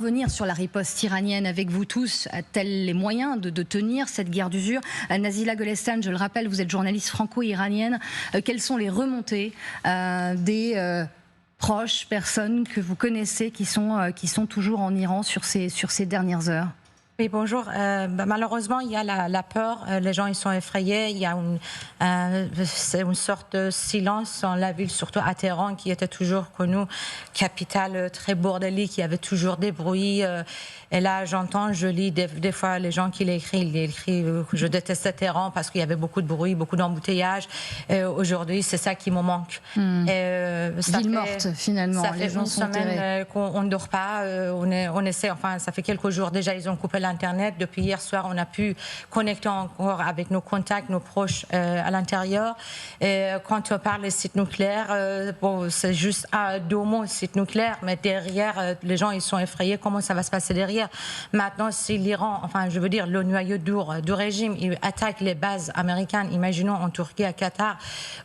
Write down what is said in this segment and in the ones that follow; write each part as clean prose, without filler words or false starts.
Revenir sur la riposte iranienne avec vous tous, a-t-elle les moyens de tenir cette guerre d'usure? Nazila Golestan, je le rappelle, vous êtes journaliste franco-iranienne. Quelles sont les remontées des proches, personnes que vous connaissez qui sont toujours en Iran sur ces dernières heures? Oui, bonjour. Malheureusement, il y a la peur. Les gens ils sont effrayés. Il y a c'est une sorte de silence dans la ville, surtout à Téhéran, qui était toujours connue, capitale très bordélique. Il y avait toujours des bruits. Et là, je lis des fois les gens qui l'écrivent. Je détestais Téhéran parce qu'il y avait beaucoup de bruit, beaucoup d'embouteillages. Aujourd'hui, c'est ça qui me manque. Ville morte, finalement. Ça fait les gens une sont semaine qu'on ne dort pas. On essaie. Enfin, ça fait quelques jours déjà. Ils ont coupé l'Internet. Depuis hier soir, on a pu connecter encore avec nos contacts, nos proches à l'intérieur. Quand on parle des sites nucléaires, bon, c'est juste deux mots, site nucléaire, mais derrière, les gens ils sont effrayés. Comment ça va se passer derrière? Maintenant, si l'Iran, enfin, je veux dire, le noyau dur du régime, il attaque les bases américaines, imaginons en Turquie, à Qatar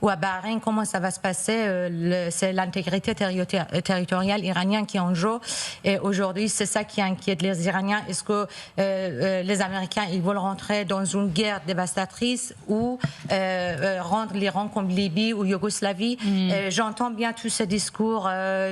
ou à Bahreïn, comment ça va se passer? C'est l'intégrité territoriale iranienne qui est en jeu. Et aujourd'hui, c'est ça qui inquiète les Iraniens. Est-ce que les Américains, ils veulent rentrer dans une guerre dévastatrice ou rendre l'Iran comme Libye ou Yougoslavie? J'entends bien tous ces discours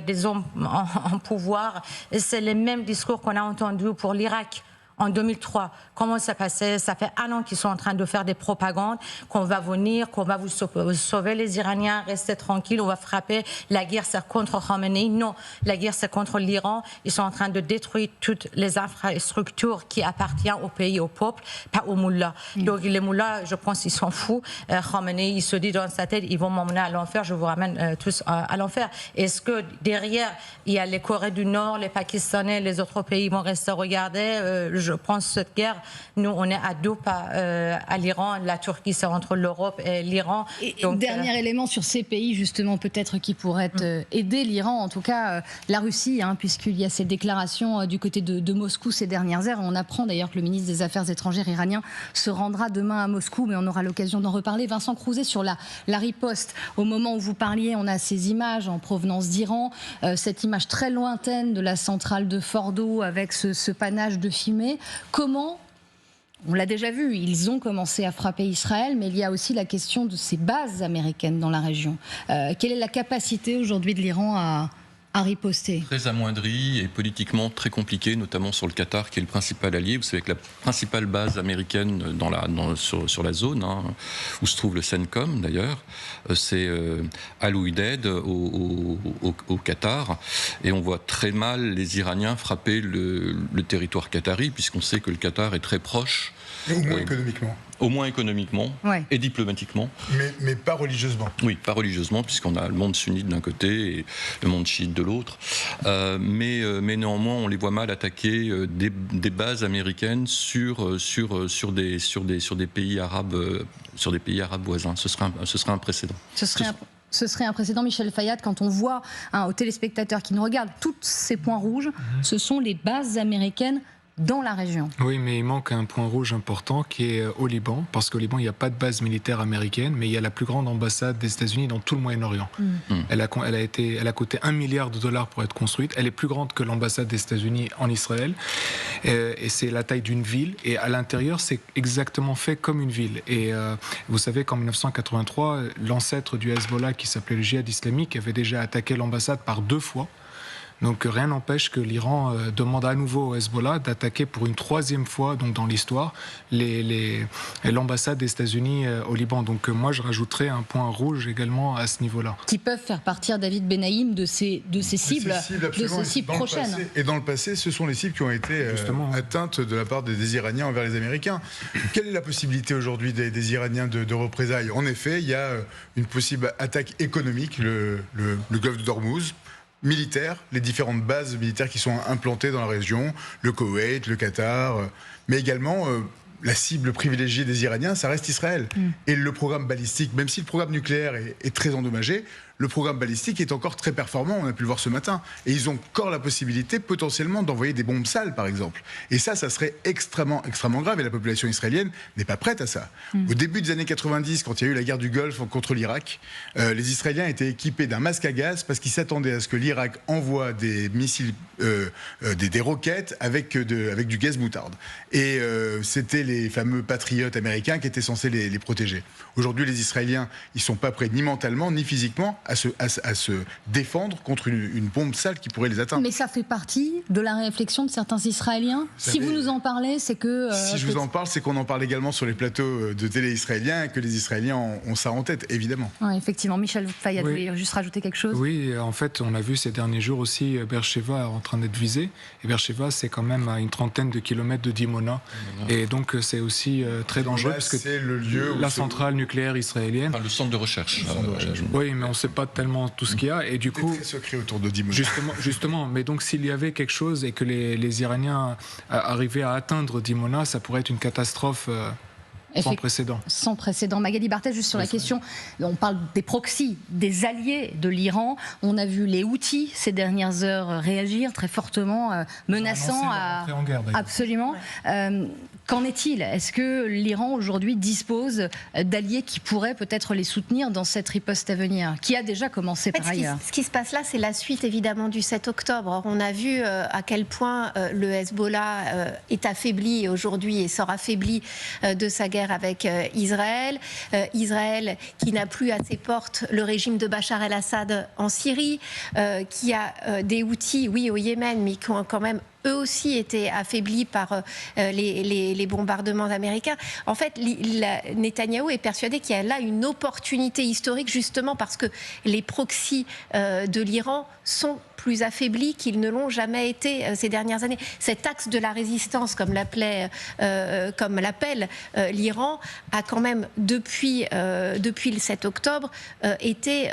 des hommes en pouvoir. C'est les mêmes discours qu'on a entendus pour l'Irak en 2003. Comment ça passait? Ça fait un an qu'ils sont en train de faire des propagandes, qu'on va venir, qu'on va vous sauver les Iraniens, restez tranquilles, on va frapper. La guerre, c'est contre Khamenei. Non, la guerre, c'est contre l'Iran. Ils sont en train de détruire toutes les infrastructures qui appartiennent au pays, au peuple, pas aux moullas. Donc les moullas, je pense, ils s'en foutent. Khamenei, il se dit dans sa tête, ils vont m'emmener à l'enfer, je vous ramène tous à l'enfer. Est-ce que derrière, il y a les Corées du Nord, les Pakistanais, les autres pays vont rester regarder? Je pense que cette guerre, nous, on est à deux pas à l'Iran. La Turquie, c'est entre l'Europe et l'Iran. Donc, dernier élément sur ces pays, justement, peut-être qui pourraient aider l'Iran, en tout cas la Russie, puisqu'il y a ces déclarations du côté de Moscou ces dernières heures. On apprend d'ailleurs que le ministre des Affaires étrangères iranien se rendra demain à Moscou, mais on aura l'occasion d'en reparler. Vincent Crouzet, sur la riposte, au moment où vous parliez, on a ces images en provenance d'Iran, cette image très lointaine de la centrale de Fordo avec ce panache de fumée. Comment, on l'a déjà vu, ils ont commencé à frapper Israël, mais il y a aussi la question de ces bases américaines dans la région. Quelle est la capacité aujourd'hui de l'Iran à riposter? Très amoindri et politiquement très compliqué, notamment sur le Qatar, qui est le principal allié. Vous savez que la principale base américaine sur la zone, où se trouve le CENTCOM d'ailleurs, c'est Al Udeid au Qatar. Et on voit très mal les Iraniens frapper le territoire qatari, puisqu'on sait que le Qatar est très proche. Au moins économiquement. Au moins économiquement, ouais. Et diplomatiquement. Mais pas religieusement. Oui, pas religieusement, puisqu'on a le monde sunnite d'un côté et le monde chiite de l'autre. Mais néanmoins, on les voit mal attaquer des bases américaines sur des pays arabes voisins. Ce serait un précédent. Ce serait un précédent, Michel Fayad, quand on voit aux téléspectateurs qui nous regardent, tous ces points rouges, ce sont les bases américaines dans la région. Oui, mais il manque un point rouge important qui est au Liban, parce qu'au Liban, il n'y a pas de base militaire américaine, mais il y a la plus grande ambassade des États-Unis dans tout le Moyen-Orient. Elle a coûté $1 milliard pour être construite. Elle est plus grande que l'ambassade des États-Unis en Israël. Et c'est la taille d'une ville. Et à l'intérieur, c'est exactement fait comme une ville. Et vous savez qu'en 1983, l'ancêtre du Hezbollah, qui s'appelait le Djihad islamique, avait déjà attaqué l'ambassade par 2 fois. Donc rien n'empêche que l'Iran demande à nouveau au Hezbollah d'attaquer pour une 3e fois, donc dans l'histoire, l'ambassade des États-Unis au Liban. Donc moi je rajouterais un point rouge également à ce niveau-là. Qui peuvent faire partir David Benaïm de ces cibles prochaines. Et dans le passé, ce sont les cibles qui ont été atteintes de la part des Iraniens envers les Américains. Quelle est la possibilité aujourd'hui des Iraniens de représailles? En effet, il y a une possible attaque économique, le golfe d'Ormuz, militaires, les différentes bases militaires qui sont implantées dans la région, le Koweït, le Qatar, mais également la cible privilégiée des Iraniens, ça reste Israël. Et le programme balistique, même si le programme nucléaire est très endommagé, le programme balistique est encore très performant, on a pu le voir ce matin. Et ils ont encore la possibilité potentiellement d'envoyer des bombes sales, par exemple. Et ça serait extrêmement grave. Et la population israélienne n'est pas prête à ça. Au début des années 90, quand il y a eu la guerre du Golfe contre l'Irak, les Israéliens étaient équipés d'un masque à gaz parce qu'ils s'attendaient à ce que l'Irak envoie des missiles, des roquettes avec du gaz moutarde. Et c'était les fameux patriotes américains qui étaient censés les protéger. Aujourd'hui, les Israéliens, ils ne sont pas prêts ni mentalement ni physiquement à se défendre contre une bombe sale qui pourrait les atteindre. Mais ça fait partie de la réflexion de certains Israéliens. Si vous nous en parlez, c'est que... si je vous en parle, c'est qu'on en parle également sur les plateaux de télé israéliens et que les Israéliens ont ça en tête, évidemment. Ouais, effectivement. Michel Fayad, vous voulez juste rajouter quelque chose ? Oui, en fait, on a vu ces derniers jours aussi Beersheva en train d'être visé. Et Beersheva, c'est quand même à une trentaine de kilomètres de Dimona. Et donc, c'est aussi très dangereux parce que c'est le lieu la centrale nucléaire israélienne. Enfin, le centre de recherche. Oui, mais on ne sait pas tellement tout ce qu'il y a. Et du coup, c'est très secret autour de Dimona. Justement. Mais donc, s'il y avait quelque chose et que les Iraniens arrivaient à atteindre Dimona, ça pourrait être une catastrophe. Sans précédent. Sans précédent. Magali Barthez, juste sur la question, on parle des proxys, des alliés de l'Iran. On a vu les Houthis ces dernières heures réagir très fortement, menaçant à... en guerre, absolument. Ouais. Qu'en est-il ? Est-ce que l'Iran aujourd'hui dispose d'alliés qui pourraient peut-être les soutenir dans cette riposte à venir, qui a déjà commencé par ailleurs ? Ce qui se passe là, c'est la suite évidemment du 7 octobre. Or, on a vu à quel point le Hezbollah est affaibli aujourd'hui et sort affaibli de sa guerre avec Israël. Israël qui n'a plus à ses portes le régime de Bachar el-Assad en Syrie, qui a des Houthis, oui, au Yémen, mais qui ont quand même eux aussi étaient affaiblis par les bombardements américains. En fait, Netanyahou est persuadé qu'il y a là une opportunité historique, justement parce que les proxys de l'Iran sont plus affaiblis qu'ils ne l'ont jamais été ces dernières années. Cet axe de la résistance, comme l'appelle l'Iran, a quand même, depuis le 7 octobre, été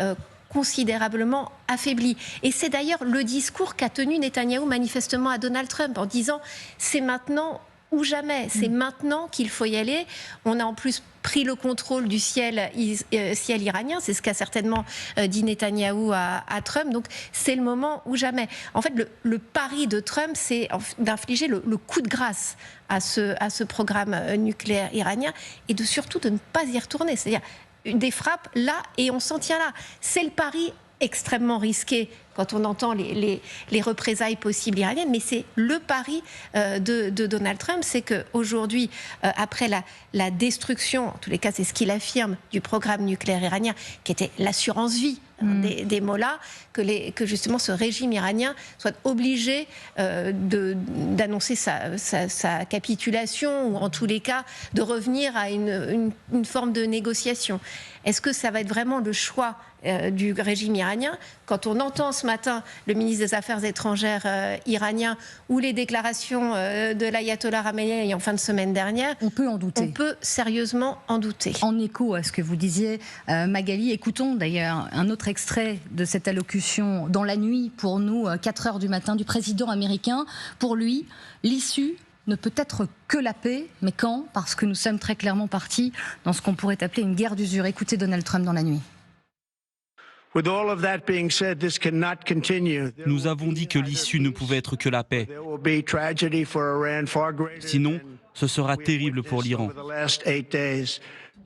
considérablement affaibli. Et c'est d'ailleurs le discours qu'a tenu Netanyahou manifestement à Donald Trump en disant « c'est maintenant ou jamais, c'est maintenant qu'il faut y aller ». On a en plus pris le contrôle du ciel iranien, c'est ce qu'a certainement dit Netanyahou à Trump, donc c'est le moment ou jamais. En fait, le pari de Trump, c'est d'infliger le coup de grâce à ce programme nucléaire iranien et surtout de ne pas y retourner, c'est-à-dire des frappes là et on s'en tient là. C'est le pari extrêmement risqué quand on entend les représailles possibles iraniennes, mais c'est le pari de Donald Trump, c'est qu'aujourd'hui, après la destruction, en tous les cas c'est ce qu'il affirme, du programme nucléaire iranien, qui était l'assurance vie des mollahs, que justement ce régime iranien soit obligé d'annoncer sa capitulation, ou en tous les cas de revenir à une forme de négociation. Est-ce que ça va être vraiment le choix du régime iranien? Quand on entend ce matin le ministre des Affaires étrangères iranien ou les déclarations de l'ayatollah Khamenei en fin de semaine dernière, on peut en douter. On peut sérieusement en douter. En écho à ce que vous disiez, Magali, écoutons d'ailleurs un autre extrait de cette allocution dans la nuit, pour nous, 4 heures du matin, du président américain. Pour lui, l'issue ne peut être que la paix, mais quand ? Parce que nous sommes très clairement partis dans ce qu'on pourrait appeler une guerre d'usure. Écoutez Donald Trump dans la nuit. Nous avons dit que l'issue ne pouvait être que la paix. Sinon, ce sera terrible pour l'Iran.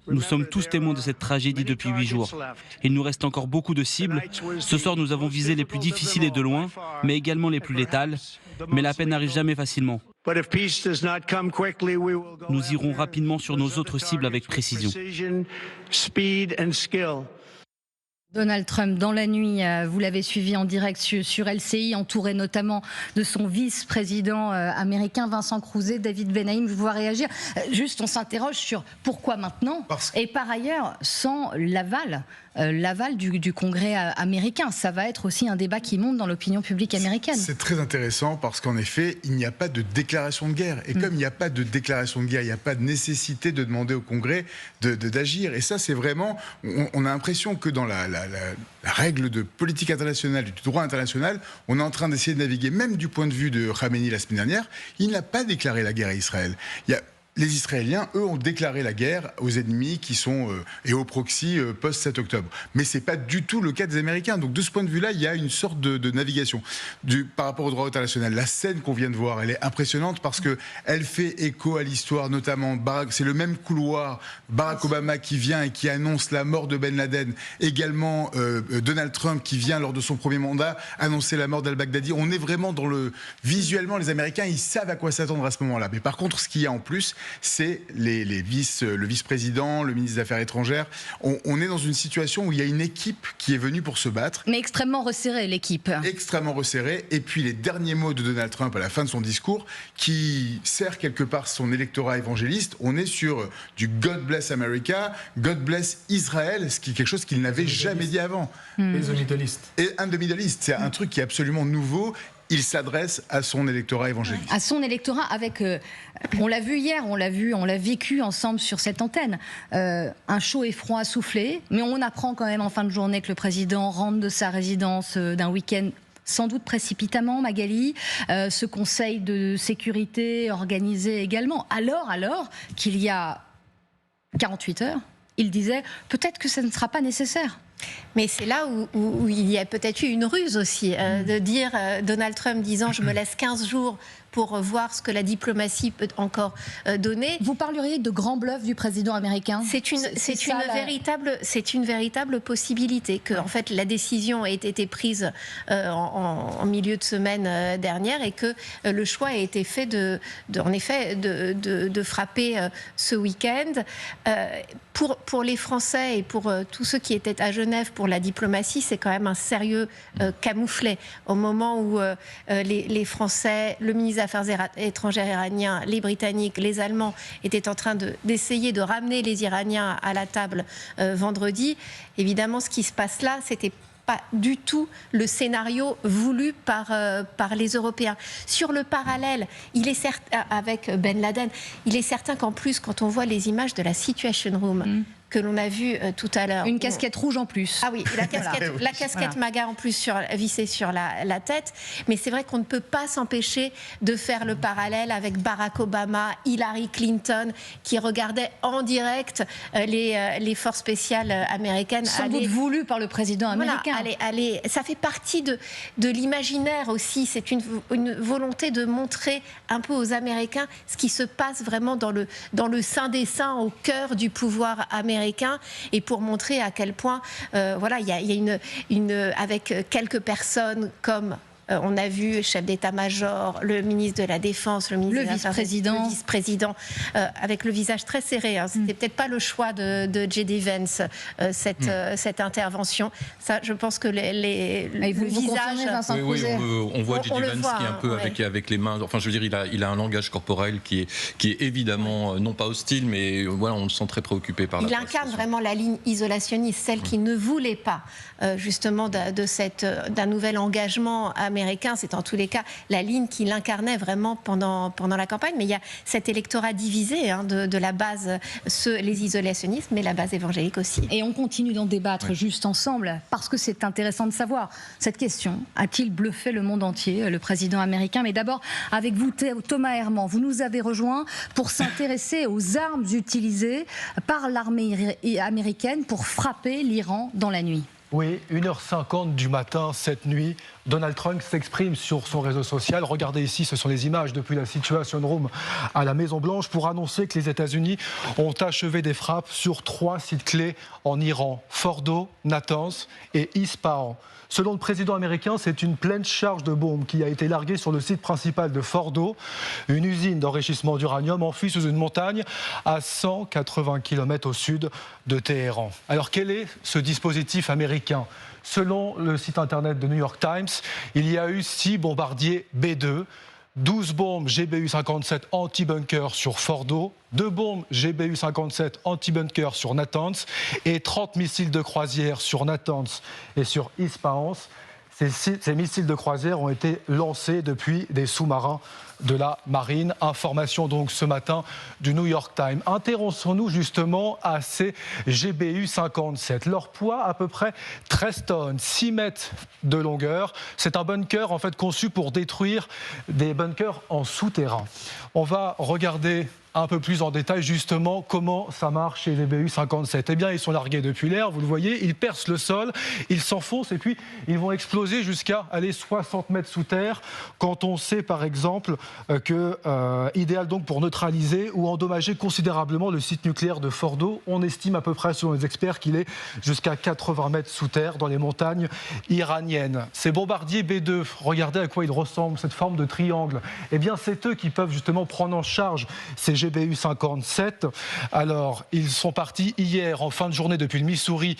Nous sommes tous témoins de cette tragédie depuis 8 jours. Il nous reste encore beaucoup de cibles. Ce soir, nous avons visé les plus difficiles et de loin, mais également les plus létales. Mais la paix n'arrive jamais facilement. Nous irons rapidement sur nos autres cibles avec précision. Donald Trump, dans la nuit, vous l'avez suivi en direct sur LCI, entouré notamment de son vice-président américain Vincent Crouzet, David Benaïm. Je vous vois réagir. Juste, on s'interroge sur pourquoi maintenant, et par ailleurs, sans l'aval du Congrès américain. Ça va être aussi un débat qui monte dans l'opinion publique américaine. C'est très intéressant parce qu'en effet, il n'y a pas de déclaration de guerre. Et comme il n'y a pas de déclaration de guerre, il n'y a pas de nécessité de demander au Congrès d'agir. Et ça, c'est vraiment... On a l'impression que dans la règle de politique internationale, du droit international, on est en train d'essayer de naviguer, même du point de vue de Khamenei la semaine dernière, il n'a pas déclaré la guerre à Israël. les Israéliens, eux, ont déclaré la guerre aux ennemis qui sont et aux proxys post-7 octobre. Mais ce n'est pas du tout le cas des Américains. Donc de ce point de vue-là, il y a une sorte de navigation par rapport au droit international. La scène qu'on vient de voir, elle est impressionnante parce qu'elle fait écho à l'histoire, notamment, c'est le même couloir, Barack Obama qui vient et qui annonce la mort de Ben Laden, également Donald Trump qui vient lors de son premier mandat annoncer la mort d'al-Baghdadi. On est vraiment dans visuellement, les Américains, ils savent à quoi s'attendre à ce moment-là. Mais par contre, ce qu'il y a en plus, c'est le vice-président, le ministre des Affaires étrangères. On est dans une situation où il y a une équipe qui est venue pour se battre. Mais extrêmement resserrée, l'équipe. Extrêmement resserrée. Et puis les derniers mots de Donald Trump à la fin de son discours, qui sert quelque part son électorat évangéliste, on est sur du God bless America, God bless Israël, ce qui est quelque chose qu'il n'avait jamais dit avant. Et The Middle East. Et un de Middle East, c'est un truc qui est absolument nouveau. Il s'adresse à son électorat évangéliste. À son électorat avec, on l'a vu hier, on l'a vécu ensemble sur cette antenne, un chaud et froid soufflé, mais on apprend quand même en fin de journée que le président rentre de sa résidence d'un week-end sans doute précipitamment, Magali, ce conseil de sécurité organisé également, alors qu'il y a 48 heures, il disait peut-être que ça ne sera pas nécessaire. Mais c'est là où il y a peut-être eu une ruse aussi, de dire, Donald Trump disant je me laisse 15 jours pour voir ce que la diplomatie peut encore donner. Vous parleriez de grand bluff du président américain ? C'est une véritable possibilité que en fait la décision ait été prise en milieu de semaine dernière et que le choix a été fait de frapper ce week-end. Pour les Français et pour tous ceux qui étaient à Genève pour la diplomatie, c'est quand même un sérieux camouflet. Au moment où les Français, le ministre des Affaires étrangères iranien, les Britanniques, les Allemands étaient en train d'essayer de ramener les Iraniens à la table vendredi, évidemment ce qui se passe là, c'était pas du tout le scénario voulu par les Européens. Sur le parallèle, il est certain, avec Ben Laden, il est certain qu'en plus, quand on voit les images de la Situation Room, que l'on a vu tout à l'heure. Une casquette rouge en plus. Ah oui, la casquette MAGA en plus vissée sur la tête. Mais c'est vrai qu'on ne peut pas s'empêcher de faire le parallèle avec Barack Obama, Hillary Clinton, qui regardaient en direct les forces spéciales américaines. Sans doute voulu par le président américain. Voilà, ça fait partie de l'imaginaire aussi. C'est une volonté de montrer un peu aux Américains ce qui se passe vraiment dans le sein des seins, au cœur du pouvoir américain. Et pour montrer à quel point, il y a avec quelques personnes comme on a vu le chef d'état-major, le ministre de la Défense, le vice-président, avec le visage très serré. Hein. C'était peut-être pas le choix de J.D. Vance, cette intervention. Ça, je pense que le visage... On voit J.D. Vance qui est un peu avec les mains... Enfin, je veux dire, il a un langage corporel qui est évidemment, non pas hostile, mais voilà, on le sent très préoccupé par la Il incarne vraiment la ligne isolationniste, celle qui ne voulait pas, justement, d'un nouvel engagement américain. C'est en tous les cas la ligne qu'il incarnait vraiment pendant la campagne. Mais il y a cet électorat divisé de la base, les isolationnistes, mais la base évangélique aussi. Et on continue d'en débattre juste ensemble, parce que c'est intéressant de savoir cette question. A-t-il bluffé le monde entier, le président américain ? Mais d'abord, avec vous, Thomas Herman, vous nous avez rejoint pour s'intéresser aux armes utilisées par l'armée américaine pour frapper l'Iran dans la nuit. Oui, 1h50 du matin, cette nuit, Donald Trump s'exprime sur son réseau social. Regardez ici, ce sont les images depuis la Situation Room à la Maison-Blanche pour annoncer que les États-Unis ont achevé des frappes sur 3 sites clés en Iran, Fordo, Natanz et Ispahan. Selon le président américain, c'est une pleine charge de bombes qui a été larguée sur le site principal de Fordo, une usine d'enrichissement d'uranium enfouie sous une montagne à 180 km au sud de Téhéran. Alors quel est ce dispositif américain ? Selon le site internet de New York Times, il y a eu 6 bombardiers B-2, 12 bombes GBU-57 anti-bunker sur Fordo, 2 bombes GBU-57 anti-bunker sur Natanz et 30 missiles de croisière sur Natanz et sur Ispahan. Ces missiles de croisière ont été lancés depuis des sous-marins de la marine. Information donc ce matin du New York Times. Intéressons-nous justement à ces GBU 57. Leur poids à peu près 13 tonnes, 6 mètres de longueur. C'est un bunker en fait conçu pour détruire des bunkers en souterrain. On va regarder un peu plus en détail justement comment ça marche chez les BU 57. Eh bien, ils sont largués depuis l'air, vous le voyez, ils percent le sol, ils s'enfoncent et puis ils vont exploser jusqu'à aller 60 mètres sous terre. Quand on sait par exemple que idéal donc pour neutraliser ou endommager considérablement le site nucléaire de Fordo, on estime à peu près selon les experts qu'il est jusqu'à 80 mètres sous terre dans les montagnes iraniennes. Ces bombardiers B2, regardez à quoi ils ressemblent, cette forme de triangle. Eh bien, c'est eux qui peuvent justement prendre en charge ces GBU 57. Alors, ils sont partis hier en fin de journée depuis le Missouri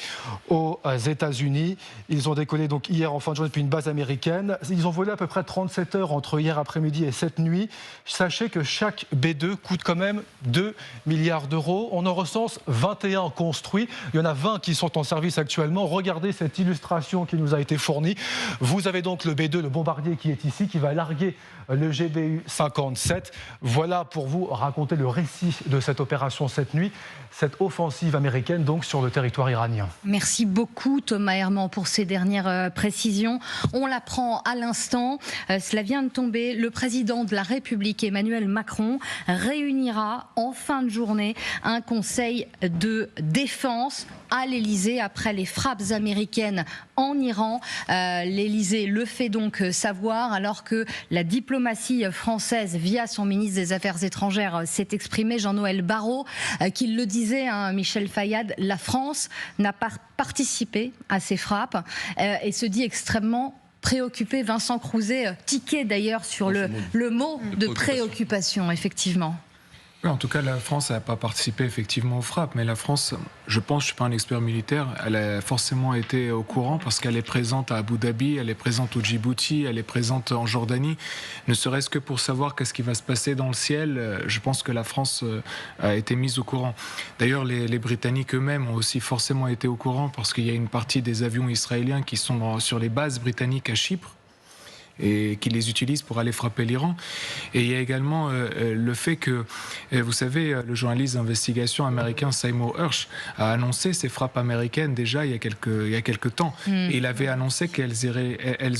aux États-Unis. Ils ont décollé donc hier en fin de journée depuis une base américaine. Ils ont volé à peu près 37 heures entre hier après-midi et cette nuit. Sachez que chaque B2 coûte quand même 2 milliards d'euros. On en recense 21 construits. Il y en a 20 qui sont en service actuellement. Regardez cette illustration qui nous a été fournie. Vous avez donc le B2, le bombardier qui est ici, qui va larguer le GBU 57. Voilà pour vous raconter le récit de cette opération cette nuit, cette offensive américaine donc sur le territoire iranien. Merci beaucoup Thomas Herman pour ces dernières précisions. On l'apprend à l'instant, cela vient de tomber, le président de la République Emmanuel Macron réunira en fin de journée un conseil de défense à l'Elysée après les frappes américaines en Iran. L'Elysée le fait donc savoir alors que la diplomatie française via son ministre des Affaires étrangères s'est exprimé, Jean-Noël Barrot, qui le disait, hein, Michel Fayad, la France n'a pas participé à ces frappes et se dit extrêmement préoccupé. Vincent Crouzet tiquait d'ailleurs sur le mot de préoccupation, effectivement. Oui, en tout cas, la France n'a pas participé effectivement aux frappes, mais la France, je pense, je ne suis pas un expert militaire, elle a forcément été au courant parce qu'elle est présente à Abu Dhabi, elle est présente au Djibouti, elle est présente en Jordanie, ne serait-ce que pour savoir qu'est-ce qui va se passer dans le ciel. Je pense que la France a été mise au courant. D'ailleurs, les Britanniques eux-mêmes ont aussi forcément été au courant parce qu'il y a une partie des avions israéliens qui sont sur les bases britanniques à Chypre et qui les utilisent pour aller frapper l'Iran. Et il y a également le fait que, vous savez, le journaliste d'investigation américain Seymour Hersh a annoncé ces frappes américaines déjà il y a quelques temps. Et il avait annoncé qu'elles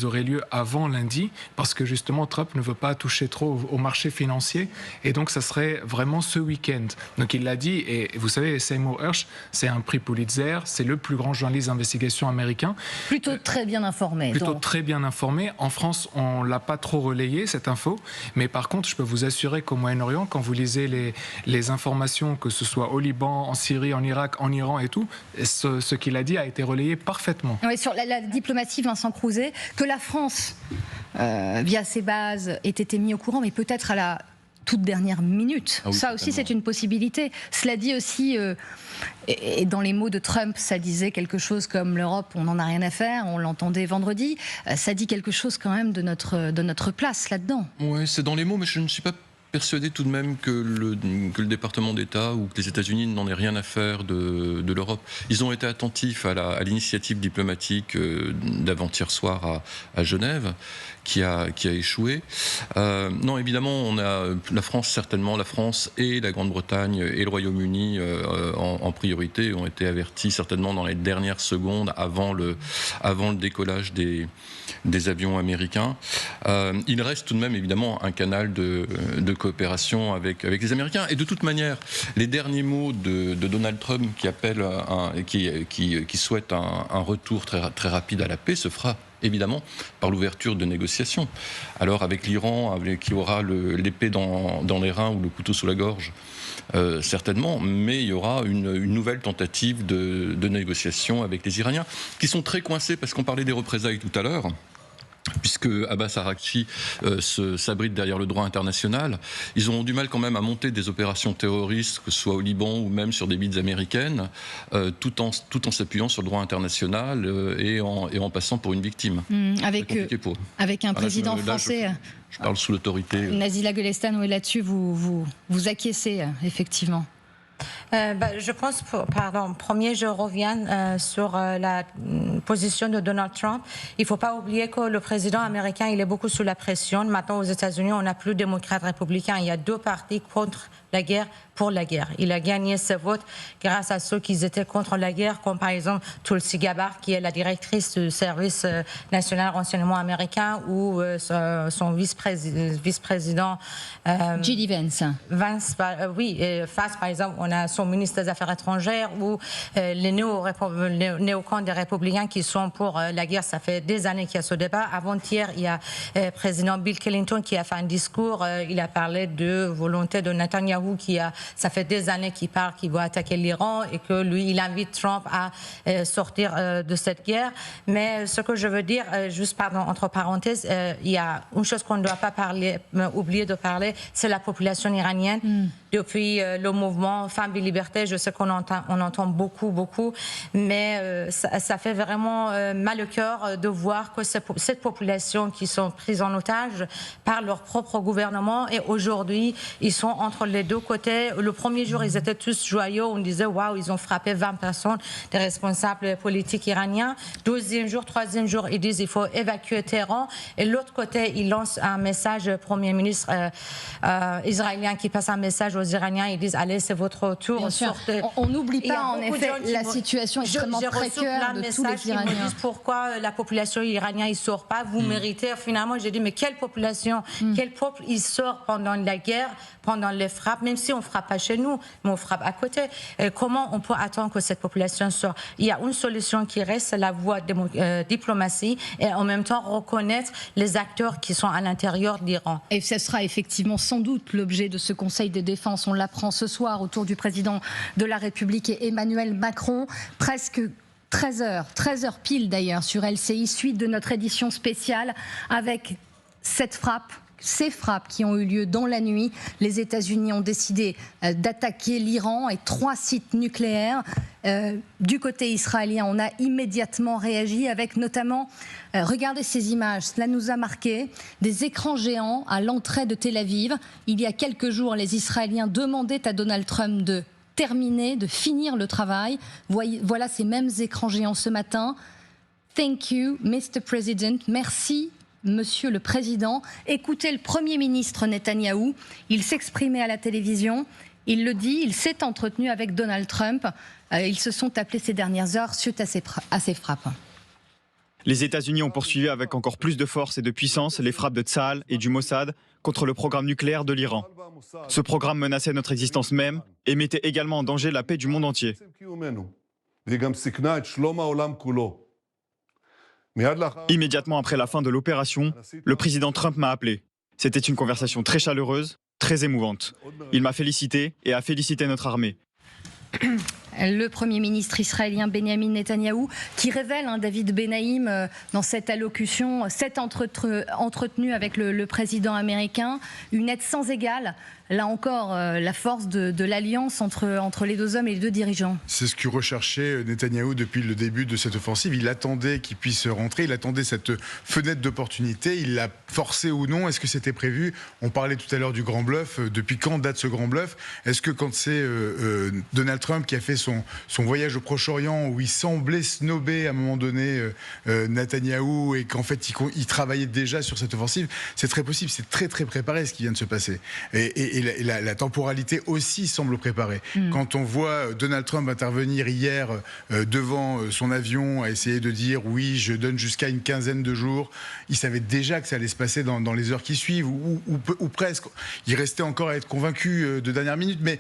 auraient lieu avant lundi, parce que justement Trump ne veut pas toucher trop au marché financier, et donc ça serait vraiment ce week-end. Donc il l'a dit, et vous savez, Seymour Hersh, c'est un prix Pulitzer, c'est le plus grand journaliste d'investigation américain. Plutôt très bien informé. Plutôt très bien informé. En France, on ne l'a pas trop relayé, cette info. Mais par contre, je peux vous assurer qu'au Moyen-Orient, quand vous lisez les informations, que ce soit au Liban, en Syrie, en Irak, en Iran et tout, ce qu'il a dit a été relayé parfaitement. Oui, sur la diplomatie, Vincent Crouzet, que la France, via ses bases, ait été mis au courant, mais peut-être à la toute dernière minute. Ah oui, ça aussi, c'est une possibilité. Cela dit aussi, et dans les mots de Trump, ça disait quelque chose comme l'Europe, on n'en a rien à faire, on l'entendait vendredi. Ça dit quelque chose quand même de notre place là-dedans. Oui, c'est dans les mots, mais je ne suis pas persuadé tout de même que le département d'État ou que les États-Unis n'en aient rien à faire de l'Europe. Ils ont été attentifs à l'initiative diplomatique d'avant-hier soir à Genève, qui a échoué. Non, évidemment, on a la France, certainement, la France et la Grande-Bretagne et le Royaume-Uni en priorité ont été avertis certainement dans les dernières secondes avant le décollage des avions américains. Il reste tout de même évidemment un canal de coopération avec les Américains. Et de toute manière, les derniers mots de Donald Trump qui appelle qui souhaite un retour très, très rapide à la paix se fera évidemment par l'ouverture de négociations. Alors avec l'Iran, qui aura l'épée dans les reins ou le couteau sous la gorge, certainement, mais il y aura une nouvelle tentative de négociation avec les Iraniens, qui sont très coincés parce qu'on parlait des représailles tout à l'heure. Puisque Abbas Araghchi s'abrite derrière le droit international, ils ont du mal quand même à monter des opérations terroristes, que ce soit au Liban ou même sur des bases américaines, tout en s'appuyant sur le droit international et en passant pour une victime. Avec un président français. Je parle sous l'autorité. Nazila Golestan, oui, là-dessus, vous acquiescez, effectivement. Je pense, premier, je reviens sur la position de Donald Trump. Il ne faut pas oublier que le président américain, il est beaucoup sous la pression. Maintenant, aux États-Unis, on n'a plus démocrates républicains. Il y a deux partis contre la guerre pour la guerre. Il a gagné ses votes grâce à ceux qui étaient contre la guerre, comme par exemple Tulsi Gabbard, qui est la directrice du service national de renseignement américain, ou son vice-président J.D. Vance. Face, par exemple, on a son ministre des Affaires étrangères, ou les néocons des républicains qui sont pour la guerre. Ça fait des années qu'il y a ce débat. Avant-hier, il y a le président Bill Clinton qui a fait un discours. Il a parlé de volonté de Netanyahou ça fait des années qu'il parle qu'il va attaquer l'Iran et que lui, il invite Trump à sortir de cette guerre. Mais ce que je veux dire, juste entre parenthèses, il y a une chose qu'on ne doit pas oublier de parler, c'est la population iranienne. Depuis le mouvement Femmes et Liberté, je sais qu'on entend beaucoup, mais ça fait vraiment mal au cœur de voir que cette population qui sont prises en otage par leur propre gouvernement, et aujourd'hui, ils sont entre les deux côtés. Le premier jour, ils étaient tous joyeux. On disait, waouh, ils ont frappé 20 personnes, des responsables politiques iraniens. Deuxième jour, troisième jour, ils disent, il faut évacuer Téhéran. Et l'autre côté, ils lancent un message, le Premier ministre israélien qui passe un message aux Iraniens. Ils disent, allez, c'est votre tour. Bien sûr. On n'oublie pas, en effet, la situation extrêmement précaire de tous les Iraniens. Ils me disent, pourquoi la population iranienne ne sort pas? Vous méritez. Finalement, j'ai dit, mais quelle population, quel peuple, il sort pendant la guerre, pendant les frappes, même si on ne frappe pas chez nous, mais on frappe à côté. Et comment on peut attendre que cette population sorte? Il y a une solution qui reste, c'est la voie diplomatie, et en même temps reconnaître les acteurs qui sont à l'intérieur d'Iran. Et ce sera effectivement sans doute l'objet de ce Conseil de défense. On l'apprend ce soir autour du président de la République et Emmanuel Macron. Presque 13h pile d'ailleurs sur LCI, suite de notre édition spéciale avec ces frappes qui ont eu lieu dans la nuit. Les États-Unis ont décidé d'attaquer l'Iran et 3 sites nucléaires. Du côté israélien, on a immédiatement réagi avec notamment, regardez ces images, cela nous a marqué, des écrans géants à l'entrée de Tel Aviv. Il y a quelques jours, les Israéliens demandaient à Donald Trump de terminer, de finir le travail. Voilà ces mêmes écrans géants ce matin. Thank you, Mr. President. Merci, Monsieur le Président. Écoutez le Premier ministre Netanyahou. Il s'exprimait à la télévision. Il le dit, il s'est entretenu avec Donald Trump. Ils se sont appelés ces dernières heures suite à ces frappes. Les États-Unis ont poursuivi avec encore plus de force et de puissance les frappes de Tsahal et du Mossad contre le programme nucléaire de l'Iran. Ce programme menaçait notre existence même et mettait également en danger la paix du monde entier. Immédiatement après la fin de l'opération, le président Trump m'a appelé. C'était une conversation très chaleureuse, très émouvante. Il m'a félicité et a félicité notre armée. Le Premier ministre israélien Benjamin Netanyahou qui révèle, David Benaïm, dans cette allocution, s'est entretenu avec le président américain, une aide sans égale. Là encore, la force de l'alliance entre les deux hommes et les deux dirigeants. C'est ce que recherchait Netanyahou depuis le début de cette offensive. Il attendait qu'il puisse rentrer, il attendait cette fenêtre d'opportunité. Il l'a forcé ou non? Est-ce que c'était prévu? On parlait tout à l'heure du grand bluff. Depuis quand date ce grand bluff? Est-ce que quand c'est Donald Trump qui a fait son voyage au Proche-Orient, où il semblait snober à un moment donné Netanyahou, et qu'en fait il travaillait déjà sur cette offensive, c'est très possible, c'est très très préparé ce qui vient de se passer. Et la temporalité aussi semble préparée. Quand on voit Donald Trump intervenir hier devant son avion à essayer de dire oui, je donne jusqu'à une quinzaine de jours, il savait déjà que ça allait se passer dans les heures qui suivent, ou presque. Il restait encore à être convaincu de dernière minute, mais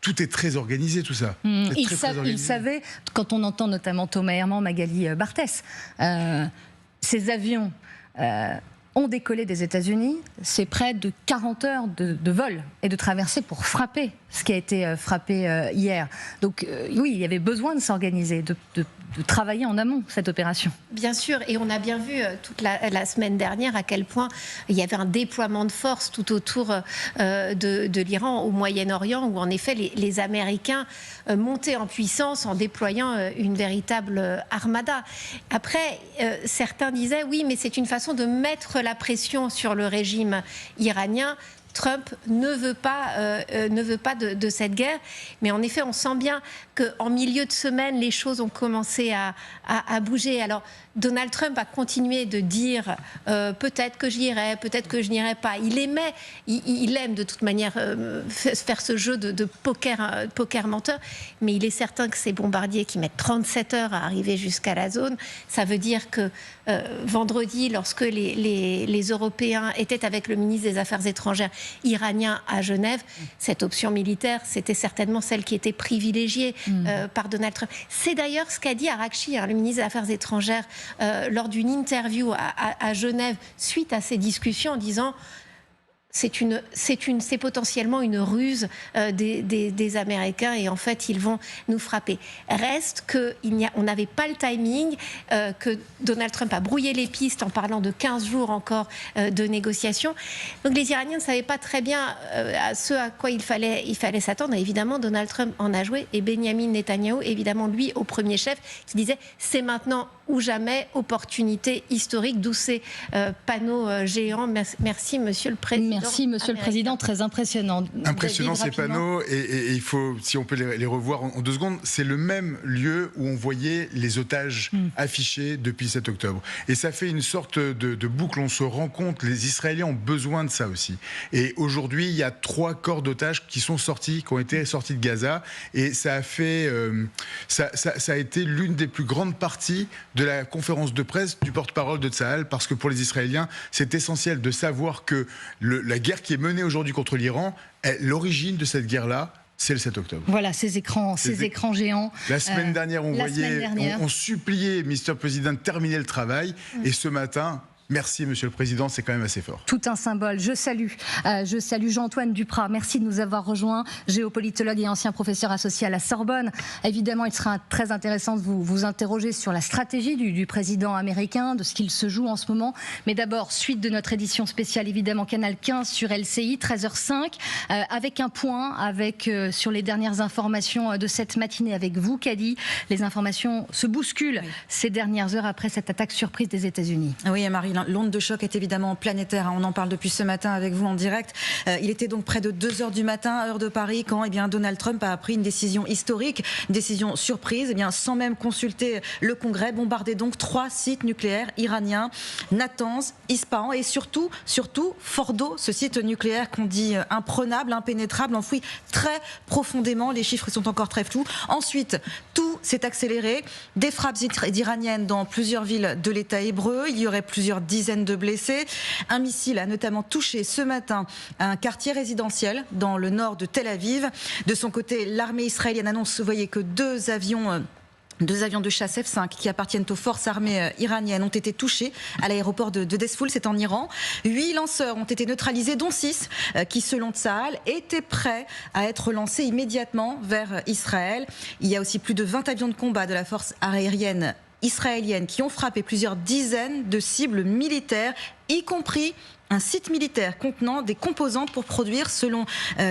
tout est très organisé, tout ça. Il savait, quand on entend notamment Thomas Herman, Magali Barthès, ces avions ont décollé des États-Unis, c'est près de 40 heures de vol et de traversée pour frapper ce qui a été frappé hier. Donc oui, il y avait besoin de s'organiser, de travailler en amont cette opération. Bien sûr, et on a bien vu toute la semaine dernière à quel point il y avait un déploiement de force tout autour de l'Iran au Moyen-Orient, où en effet les Américains montaient en puissance en déployant une véritable armada. Après, certains disaient oui, mais c'est une façon de mettre la pression sur le régime iranien. Trump ne veut pas de cette guerre. Mais en effet, on sent bien qu'en milieu de semaine, les choses ont commencé à bouger. Alors, Donald Trump a continué de dire peut-être que j'irai, peut-être que je n'irai pas. Il aime de toute manière faire ce jeu de poker menteur, mais il est certain que ces bombardiers qui mettent 37 heures à arriver jusqu'à la zone, ça veut dire que vendredi, lorsque les Européens étaient avec le ministre des Affaires étrangères iranien à Genève, cette option militaire, c'était certainement celle qui était privilégiée par Donald Trump. C'est d'ailleurs ce qu'a dit Araghchi, le ministre des Affaires étrangères, lors d'une interview à Genève suite à ces discussions, en disant c'est potentiellement une ruse des Américains et en fait ils vont nous frapper. Reste qu'on n'avait pas le timing, que Donald Trump a brouillé les pistes en parlant de 15 jours encore de négociations. Donc les Iraniens ne savaient pas très bien ce à quoi il fallait s'attendre. Et évidemment, Donald Trump en a joué et Benyamin Netanyahou, évidemment lui au premier chef, qui disait c'est maintenant ou jamais, opportunité historique, d'où ces panneaux géants. Merci Monsieur le Président. Merci Monsieur le Président, très impressionnant. Impressionnant ces panneaux et il faut, si on peut les revoir en 2 secondes, c'est le même lieu où on voyait les otages affichés depuis 7 octobre. Et ça fait une sorte de boucle, on se rend compte, les Israéliens ont besoin de ça aussi. Et aujourd'hui, il y a 3 corps d'otages qui ont été sortis de Gaza et ça a fait, ça a été l'une des plus grandes parties de la conférence de presse du porte-parole de Tsahal, parce que pour les Israéliens, c'est essentiel de savoir que la guerre qui est menée aujourd'hui contre l'Iran, l'origine de cette guerre-là, c'est le 7 octobre. Voilà, ces écrans géants. La semaine dernière, on suppliait Mr. President de terminer le travail, et ce matin... Merci, Monsieur le Président, c'est quand même assez fort. Tout un symbole. Je salue Jean-Antoine Duprat. Merci de nous avoir rejoints, géopolitologue et ancien professeur associé à la Sorbonne. Évidemment, il sera très intéressant de vous interroger sur la stratégie du président américain, de ce qu'il se joue en ce moment. Mais d'abord, suite de notre édition spéciale, évidemment, Canal 15 sur LCI, 13h05, avec un point sur les dernières informations de cette matinée avec vous, Kadi. Les informations se bousculent ces dernières heures après cette attaque surprise des États-Unis. Oui, Marie. L'onde de choc est évidemment planétaire. On en parle depuis ce matin avec vous en direct. Il était donc près de 2h du matin, heure de Paris, quand Donald Trump a pris une décision historique, une décision surprise, sans même consulter le Congrès. Bombarder donc 3 sites nucléaires iraniens, Natanz, Ispahan et surtout Fordo, ce site nucléaire qu'on dit imprenable, impénétrable, enfoui très profondément. Les chiffres sont encore très flous. Ensuite, tout s'est accéléré. Des frappes iraniennes dans plusieurs villes de l'État hébreu. Il y aurait plusieurs dizaines de blessés. Un missile a notamment touché ce matin un quartier résidentiel dans le nord de Tel Aviv. De son côté, l'armée israélienne annonce, vous voyez, que 2 avions de chasse F-5 qui appartiennent aux forces armées iraniennes ont été touchés à l'aéroport de Desfoul, c'est en Iran. 8 lanceurs ont été neutralisés, dont 6 qui, selon Tsahal, étaient prêts à être lancés immédiatement vers Israël. Il y a aussi plus de 20 avions de combat de la force aérienne israélienne qui ont frappé plusieurs dizaines de cibles militaires, y compris un site militaire contenant des composantes pour produire, selon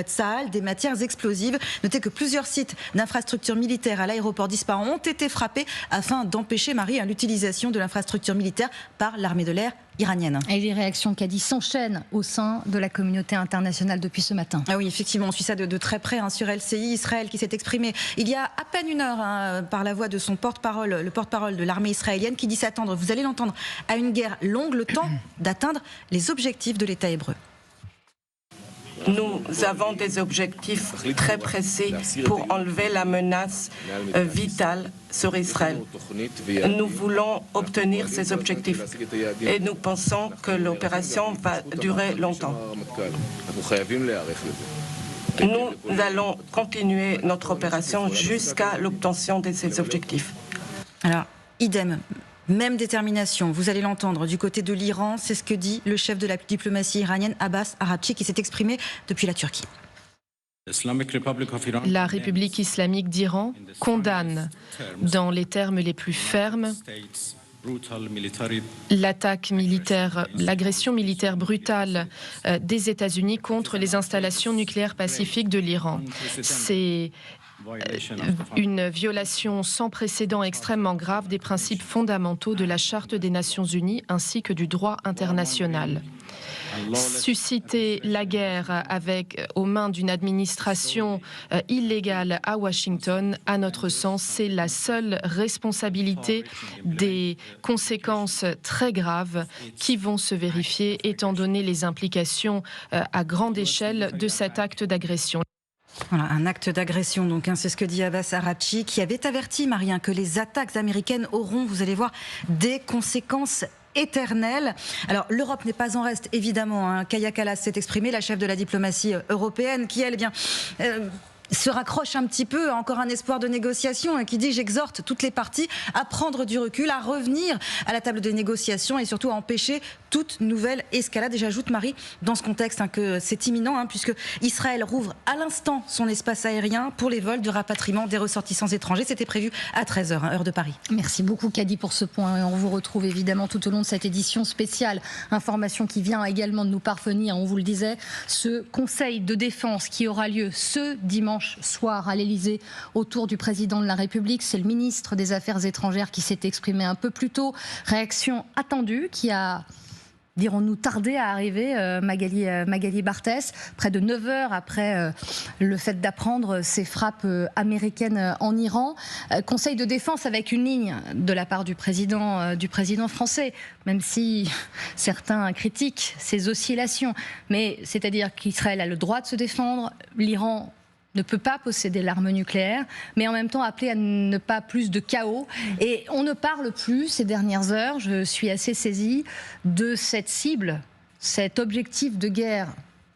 Tsahal, des matières explosives. Notez que plusieurs sites d'infrastructures militaires à l'aéroport d'Ispahan ont été frappés afin d'empêcher, Marie, l'utilisation de l'infrastructure militaire par l'armée de l'air iranienne. Et les réactions Kadi s'enchaînent au sein de la communauté internationale depuis ce matin. Ah oui, effectivement, on suit ça de très près sur LCI. Israël qui s'est exprimé il y a à peine 1 heure par la voix de son porte-parole, le porte-parole de l'armée israélienne, qui dit s'attendre, vous allez l'entendre, à une guerre longue, le temps d'atteindre les objectifs de l'État hébreu. Nous avons des objectifs très précis pour enlever la menace vitale sur Israël. Nous voulons obtenir ces objectifs et nous pensons que l'opération va durer longtemps. Nous allons continuer notre opération jusqu'à l'obtention de ces objectifs. Alors, idem. Même détermination, vous allez l'entendre, du côté de l'Iran, c'est ce que dit le chef de la diplomatie iranienne, Abbas Araghchi, qui s'est exprimé depuis la Turquie. La République islamique d'Iran condamne, dans les termes les plus fermes, l'attaque militaire, l'agression militaire brutale des États-Unis contre les installations nucléaires pacifiques de l'Iran. C'est une violation sans précédent extrêmement grave des principes fondamentaux de la Charte des Nations Unies ainsi que du droit international. susciter la guerre aux mains d'une administration illégale à Washington, à notre sens, c'est la seule responsabilité des conséquences très graves qui vont se vérifier étant donné les implications à grande échelle de cet acte d'agression. Voilà, un acte d'agression, donc, c'est ce que dit Abbas Araghchi, qui avait averti, Marie, que les attaques américaines auront, vous allez voir, des conséquences éternelle. Alors, l'Europe n'est pas en reste, évidemment. Kaja Kallas s'est exprimée, la chef de la diplomatie européenne, qui, elle, se raccroche un petit peu à encore un espoir de négociation et qui dit: j'exhorte toutes les parties à prendre du recul, à revenir à la table des négociations et surtout à empêcher toute nouvelle escalade. Et j'ajoute, Marie, dans ce contexte, que c'est imminent, puisque Israël rouvre à l'instant son espace aérien pour les vols de rapatriement des ressortissants étrangers. C'était prévu à 13h, heure de Paris. Merci beaucoup, Kadi, pour ce point. Et on vous retrouve évidemment tout au long de cette édition spéciale. Information qui vient également de nous parvenir, on vous le disait, ce Conseil de défense qui aura lieu ce dimanche soir à l'Elysée autour du président de la République. C'est le ministre des Affaires étrangères qui s'est exprimé un peu plus tôt. Réaction attendue qui a, dirons-nous, tardé à arriver, Magali Barthès, près de 9 heures après le fait d'apprendre ces frappes américaines en Iran. Conseil de défense avec une ligne de la part du président français, même si certains critiquent ces oscillations. Mais c'est-à-dire qu'Israël a le droit de se défendre, l'Iran ne peut pas posséder l'arme nucléaire, mais en même temps appeler à ne pas plus de chaos. Et on ne parle plus ces dernières heures, je suis assez saisie, de cette cible, cet objectif de guerre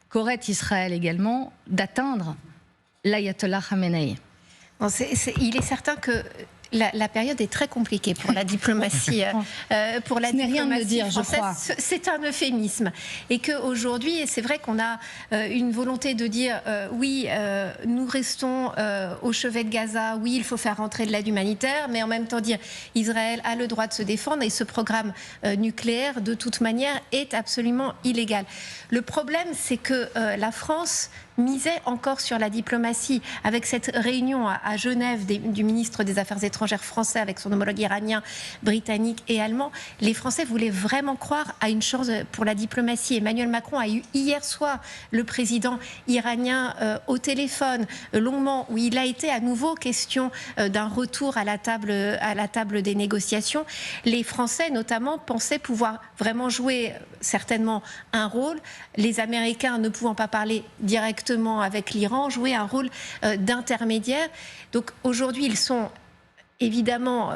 qu'aurait Israël également, d'atteindre l'ayatollah Khamenei. Il est certain que la période est très compliquée pour la diplomatie. Pour la diplomatie rien de dire, française, je crois. C'est un euphémisme. Et qu'aujourd'hui, c'est vrai qu'on a une volonté de dire oui, nous restons au chevet de Gaza, oui, il faut faire rentrer de l'aide humanitaire, mais en même temps dire Israël a le droit de se défendre et ce programme nucléaire, de toute manière, est absolument illégal. Le problème, c'est que la France misait encore sur la diplomatie. Avec cette réunion à Genève du ministre des Affaires étrangères français avec son homologue iranien, britannique et allemand, les Français voulaient vraiment croire à une chance pour la diplomatie. Emmanuel Macron a eu hier soir le président iranien au téléphone longuement, où il a été à nouveau question d'un retour à la table des négociations. Les Français, notamment, pensaient pouvoir vraiment jouer certainement un rôle. Les Américains, ne pouvant pas parler directement avec l'Iran, jouer un rôle d'intermédiaire. Donc aujourd'hui, ils sont évidemment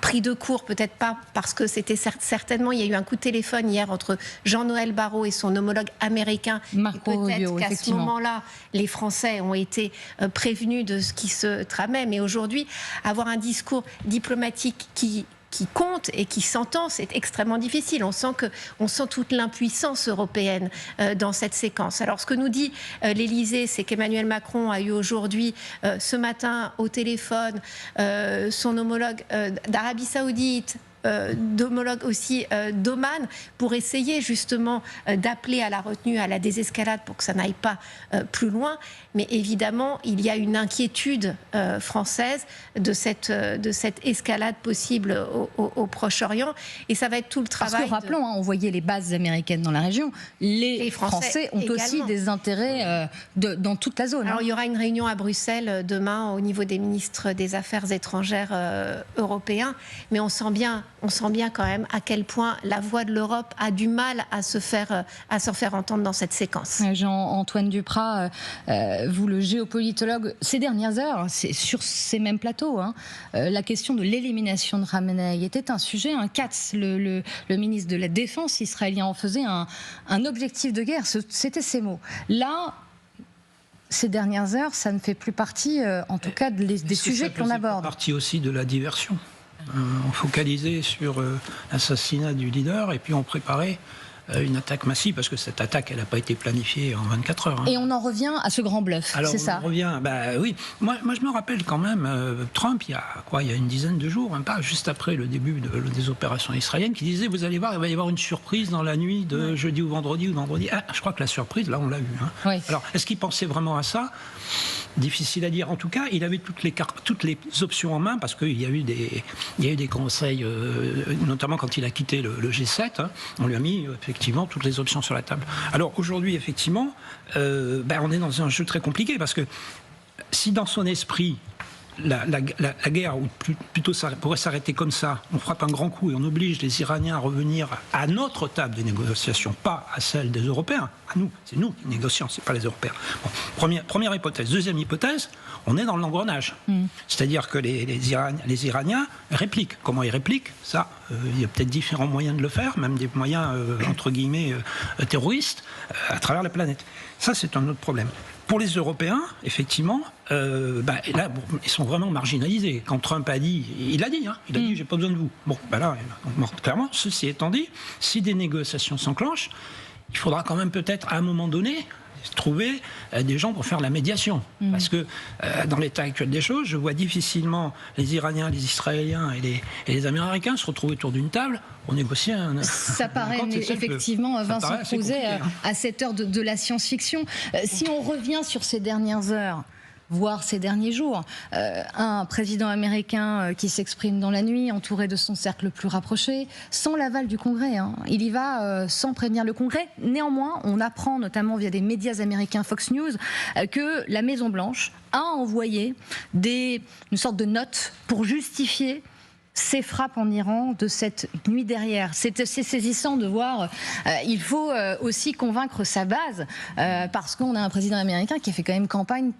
pris de court, peut-être pas parce que c'était certainement, il y a eu un coup de téléphone hier entre Jean-Noël Barrot et son homologue américain. Marco Rubio, peut-être qu'à ce moment-là, les Français ont été prévenus de ce qui se tramait. Mais aujourd'hui, avoir un discours diplomatique qui compte et qui s'entend, c'est extrêmement difficile. On sent toute l'impuissance européenne dans cette séquence. Alors, ce que nous dit l'Élysée, c'est qu'Emmanuel Macron a eu aujourd'hui, ce matin, au téléphone, son homologue d'Arabie Saoudite, d'homologue aussi d'Oman, pour essayer justement d'appeler à la retenue, à la désescalade pour que ça n'aille pas plus loin. Mais évidemment, il y a une inquiétude française de cette escalade possible au Proche-Orient. Et ça va être tout le travail. Parce que rappelons, on voyait les bases américaines dans la région. Les Français ont également aussi des intérêts dans toute la zone. Alors il y aura une réunion à Bruxelles demain au niveau des ministres des Affaires étrangères européens. Mais on sent bien quand même à quel point la voix de l'Europe a du mal à se faire entendre dans cette séquence. Jean-Antoine Duprat, vous le géopolitologue, ces dernières heures, c'est sur ces mêmes plateaux, la question de l'élimination de Khamenei était un sujet. Katz, le ministre de la Défense israélien, en faisait un objectif de guerre. C'était ses mots. Là, ces dernières heures, ça ne fait plus partie, en tout cas, des sujets que l'on aborde. Ça fait partie aussi de la diversion. On focalisait sur l'assassinat du leader et puis on préparait une attaque massive, parce que cette attaque, elle n'a pas été planifiée en 24 heures. Et on en revient à ce grand bluff, c'est ça? Alors, on en revient, oui. Moi, je me rappelle quand même, Trump, il y a une dizaine de jours, pas juste après le début des opérations israéliennes, qui disait, vous allez voir, il va y avoir une surprise dans la nuit de jeudi ou vendredi. Je crois que la surprise, là, on l'a vue. Oui. Alors, est-ce qu'il pensait vraiment à ça? Difficile à dire. En tout cas, il avait toutes les options en main, parce qu'il y a eu des conseils, notamment quand il a quitté le G7, on lui a mis effectivement effectivement toutes les options sur la table. Alors aujourd'hui, effectivement, on est dans un jeu très compliqué parce que si dans son esprit, la guerre, ou plutôt ça pourrait s'arrêter comme ça, on frappe un grand coup et on oblige les Iraniens à revenir à notre table des négociations, pas à celle des Européens, à nous, c'est nous qui négocions, c'est pas les Européens. Bon, première hypothèse. Deuxième hypothèse, on est dans l'engrenage. C'est-à-dire que les Iraniens répliquent. Comment ils répliquent ? Ça, il y a peut-être différents moyens de le faire, même des moyens, entre guillemets, terroristes, à travers la planète. Ça, c'est un autre problème. Pour les Européens, effectivement, là, ils sont vraiment marginalisés. Quand Trump a dit, il a dit, j'ai pas besoin de vous. Bon, là, clairement, ceci étant dit, si des négociations s'enclenchent, il faudra quand même peut-être, à un moment donné, trouver des gens pour faire la médiation. Parce que dans l'état actuel des choses, je vois difficilement les Iraniens, les Israéliens et les Américains se retrouver autour d'une table pour négocier un... Ça paraît effectivement, Vincent Crouzet, à cette heure de la science-fiction. Si on revient sur ces dernières heures, voire ces derniers jours, un président américain qui s'exprime dans la nuit, entouré de son cercle le plus rapproché, sans l'aval du Congrès. Il y va sans prévenir le Congrès. Néanmoins, on apprend, notamment via des médias américains Fox News, que la Maison-Blanche a envoyé une sorte de note pour justifier ces frappes en Iran de cette nuit dernière. C'est saisissant de voir, il faut aussi convaincre sa base, parce qu'on a un président américain qui a fait quand même campagne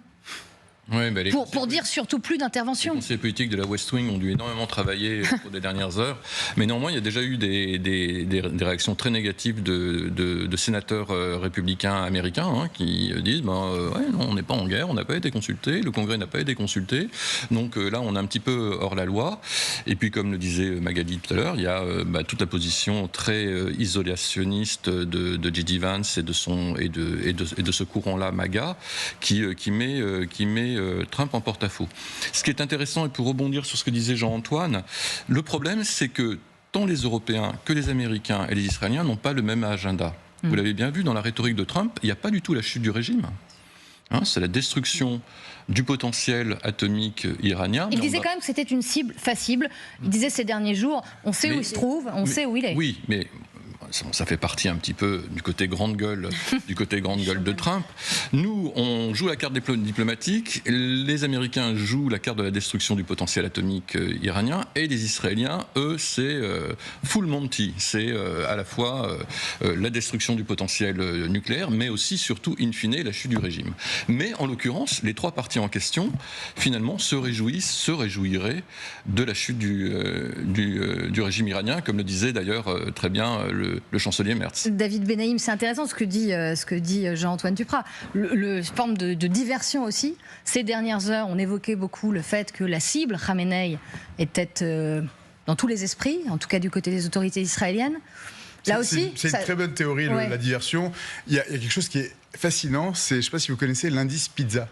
pour dire surtout plus d'intervention. Les conseillers politiques de la West Wing ont dû énormément travailler au cours des dernières heures. Mais néanmoins, il y a déjà eu des réactions très négatives de sénateurs républicains américains qui disent non, on n'est pas en guerre, on n'a pas été consulté, le Congrès n'a pas été consulté. Donc là, on est un petit peu hors la loi. Et puis, comme le disait Magali tout à l'heure, il y a toute la position très isolationniste de J.D. Vance et de ce courant-là, MAGA, qui met Trump en porte-à-faux. Ce qui est intéressant, et pour rebondir sur ce que disait Jean-Antoine, le problème, c'est que tant les Européens que les Américains et les Israéliens n'ont pas le même agenda. Vous l'avez bien vu dans la rhétorique de Trump, il n'y a pas du tout la chute du régime. C'est la destruction du potentiel atomique iranien. Il disait quand même que c'était une cible facile. Il disait ces derniers jours, on sait où il se trouve, on sait où il est. Oui, mais ça fait partie un petit peu du côté grande gueule, de Trump. Nous, on joue la carte diplomatique, les Américains jouent la carte de la destruction du potentiel atomique iranien, et les Israéliens, eux, c'est full Monty. C'est à la fois la destruction du potentiel nucléaire, mais aussi, surtout, in fine, la chute du régime. Mais en l'occurrence, les trois parties en question, finalement, se réjouiraient de la chute du régime iranien, comme le disait d'ailleurs très bien le chancelier Merz. David Benaïm, c'est intéressant ce que dit Jean-Antoine Duprat. Le forme de diversion aussi. Ces dernières heures, on évoquait beaucoup le fait que la cible, Khamenei, était dans tous les esprits, en tout cas du côté des autorités israéliennes. Là aussi, c'est une très bonne théorie, la diversion. Il y a quelque chose qui est fascinant, je ne sais pas si vous connaissez l'indice pizza.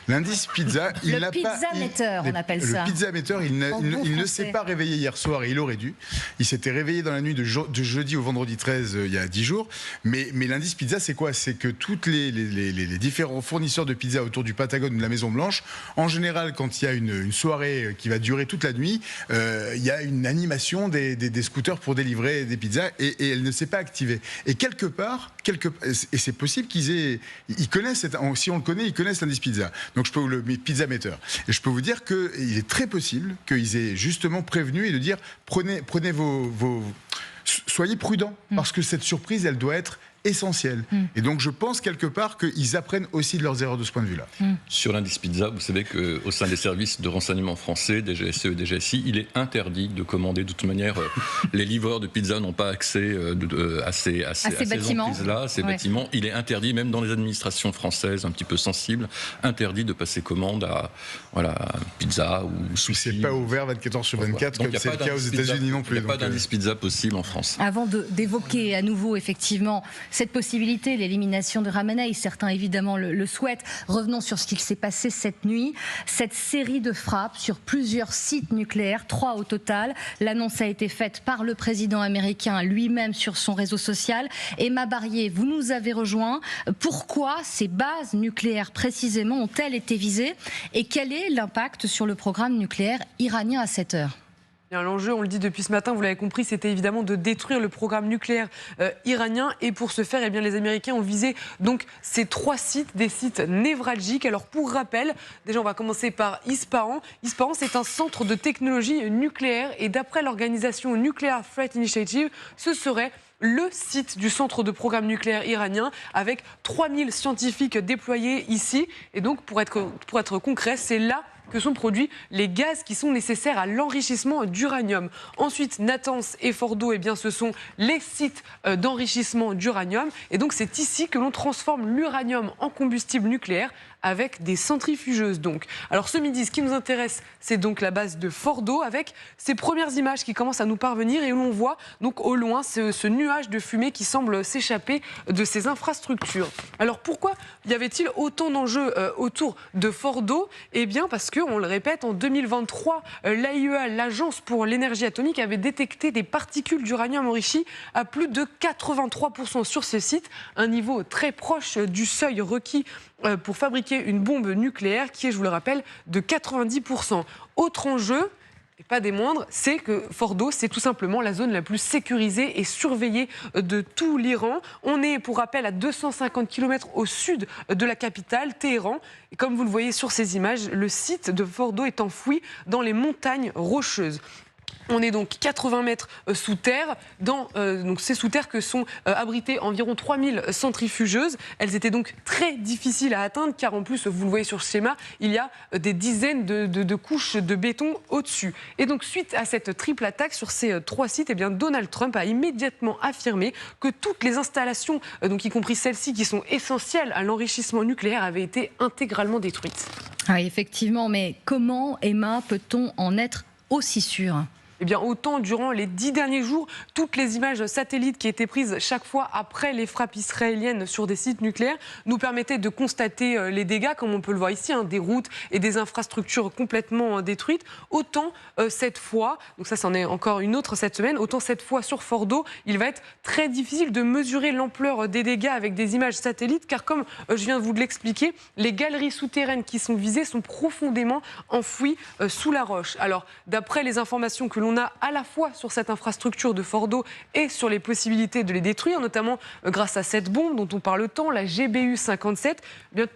L'indice pizza, le pizza-metteur, on appelle ça. Le pizza-metteur, il ne s'est pas réveillé hier soir, et il aurait dû. Il s'était réveillé dans la nuit de jeudi au vendredi 13, il y a 10 jours. Mais l'indice pizza, c'est quoi ? C'est que tous les différents fournisseurs de pizza autour du Pentagone ou de la Maison-Blanche, en général, quand il y a une soirée qui va durer toute la nuit, il y a une animation des scooters pour délivrer des pizzas, et elle ne s'est pas activée. Et quelque part, et c'est possible ils connaissent, si on le connaît, ils connaissent l'indice pizza. Donc je peux le pizza-metteur. Et je peux vous dire qu'il est très possible qu'ils aient justement prévenu et de dire prenez soyez prudents, parce que cette surprise, elle doit être essentielle. Et donc je pense quelque part qu'ils apprennent aussi de leurs erreurs de ce point de vue-là. Sur l'indice pizza, vous savez qu'au sein des services de renseignement français, des GSE et des GSI, il est interdit de commander. De toute manière, les livreurs de pizza n'ont pas accès à ces entreprises-là, à ces bâtiments. Il est interdit, même dans les administrations françaises un petit peu sensibles, interdit de passer commande à pizza ou sushi. C'est pas ouvert 24 heures sur 24, comme c'est le cas aux États-Unis non plus. Il n'y a pas d'indice pizza possible en France. Avant d'évoquer à nouveau, effectivement, cette possibilité, l'élimination de Khamenei, certains évidemment le souhaitent. Revenons sur ce qu'il s'est passé cette nuit. Cette série de frappes sur plusieurs sites nucléaires, 3 au total. L'annonce a été faite par le président américain lui-même sur son réseau social. Emma Barrier, vous nous avez rejoint. Pourquoi ces bases nucléaires précisément ont-elles été visées? Et quel est l'impact sur le programme nucléaire iranien à cette heure? L'enjeu, on le dit depuis ce matin, vous l'avez compris, c'était évidemment de détruire le programme nucléaire iranien. Et pour ce faire, les Américains ont visé donc ces 3 sites, des sites névralgiques. Alors pour rappel, déjà on va commencer par Ispahan. Ispahan, c'est un centre de technologie nucléaire. Et d'après l'organisation Nuclear Threat Initiative, ce serait le site du centre de programme nucléaire iranien avec 3000 scientifiques déployés ici. Et donc pour être concret, c'est là que sont produits les gaz qui sont nécessaires à l'enrichissement d'uranium. Ensuite, Natanz et Fordo, ce sont les sites d'enrichissement d'uranium. Et donc, c'est ici que l'on transforme l'uranium en combustible nucléaire avec des centrifugeuses. Donc, alors ce midi, ce qui nous intéresse, c'est donc la base de Fordo avec ces premières images qui commencent à nous parvenir et où l'on voit donc au loin ce nuage de fumée qui semble s'échapper de ces infrastructures. Alors pourquoi y avait-il autant d'enjeux autour de Fordo ? Parce que, on le répète, en 2023, l'AIEA, l'Agence pour l'énergie atomique, avait détecté des particules d'uranium enrichi à plus de 83% sur ce site, un niveau très proche du seuil requis pour fabriquer une bombe nucléaire qui est, je vous le rappelle, de 90%. Autre enjeu, et pas des moindres, c'est que Fordo, c'est tout simplement la zone la plus sécurisée et surveillée de tout l'Iran. On est, pour rappel, à 250 km au sud de la capitale, Téhéran. Et comme vous le voyez sur ces images, le site de Fordo est enfoui dans les montagnes rocheuses. On est donc 80 mètres sous terre. Donc c'est sous terre que sont abritées environ 3000 centrifugeuses. Elles étaient donc très difficiles à atteindre car en plus, vous le voyez sur le schéma, il y a des dizaines de couches de béton au-dessus. Et donc suite à cette triple attaque sur ces 3 sites, Donald Trump a immédiatement affirmé que toutes les installations, donc y compris celles-ci qui sont essentielles à l'enrichissement nucléaire, avaient été intégralement détruites. Ah, effectivement, mais comment, Emma, peut-on en être aussi sûr ? Autant durant les 10 derniers jours, toutes les images satellites qui étaient prises chaque fois après les frappes israéliennes sur des sites nucléaires nous permettaient de constater les dégâts, comme on peut le voir ici, des routes et des infrastructures complètement détruites. Autant cette fois, donc ça c'en est encore une autre cette semaine, autant cette fois sur Fordo, il va être très difficile de mesurer l'ampleur des dégâts avec des images satellites, car comme je viens de vous l'expliquer, les galeries souterraines qui sont visées sont profondément enfouies sous la roche. Alors, d'après les informations que l'on a à la fois sur cette infrastructure de Fordo et sur les possibilités de les détruire, notamment grâce à cette bombe dont on parle tant, la GBU-57,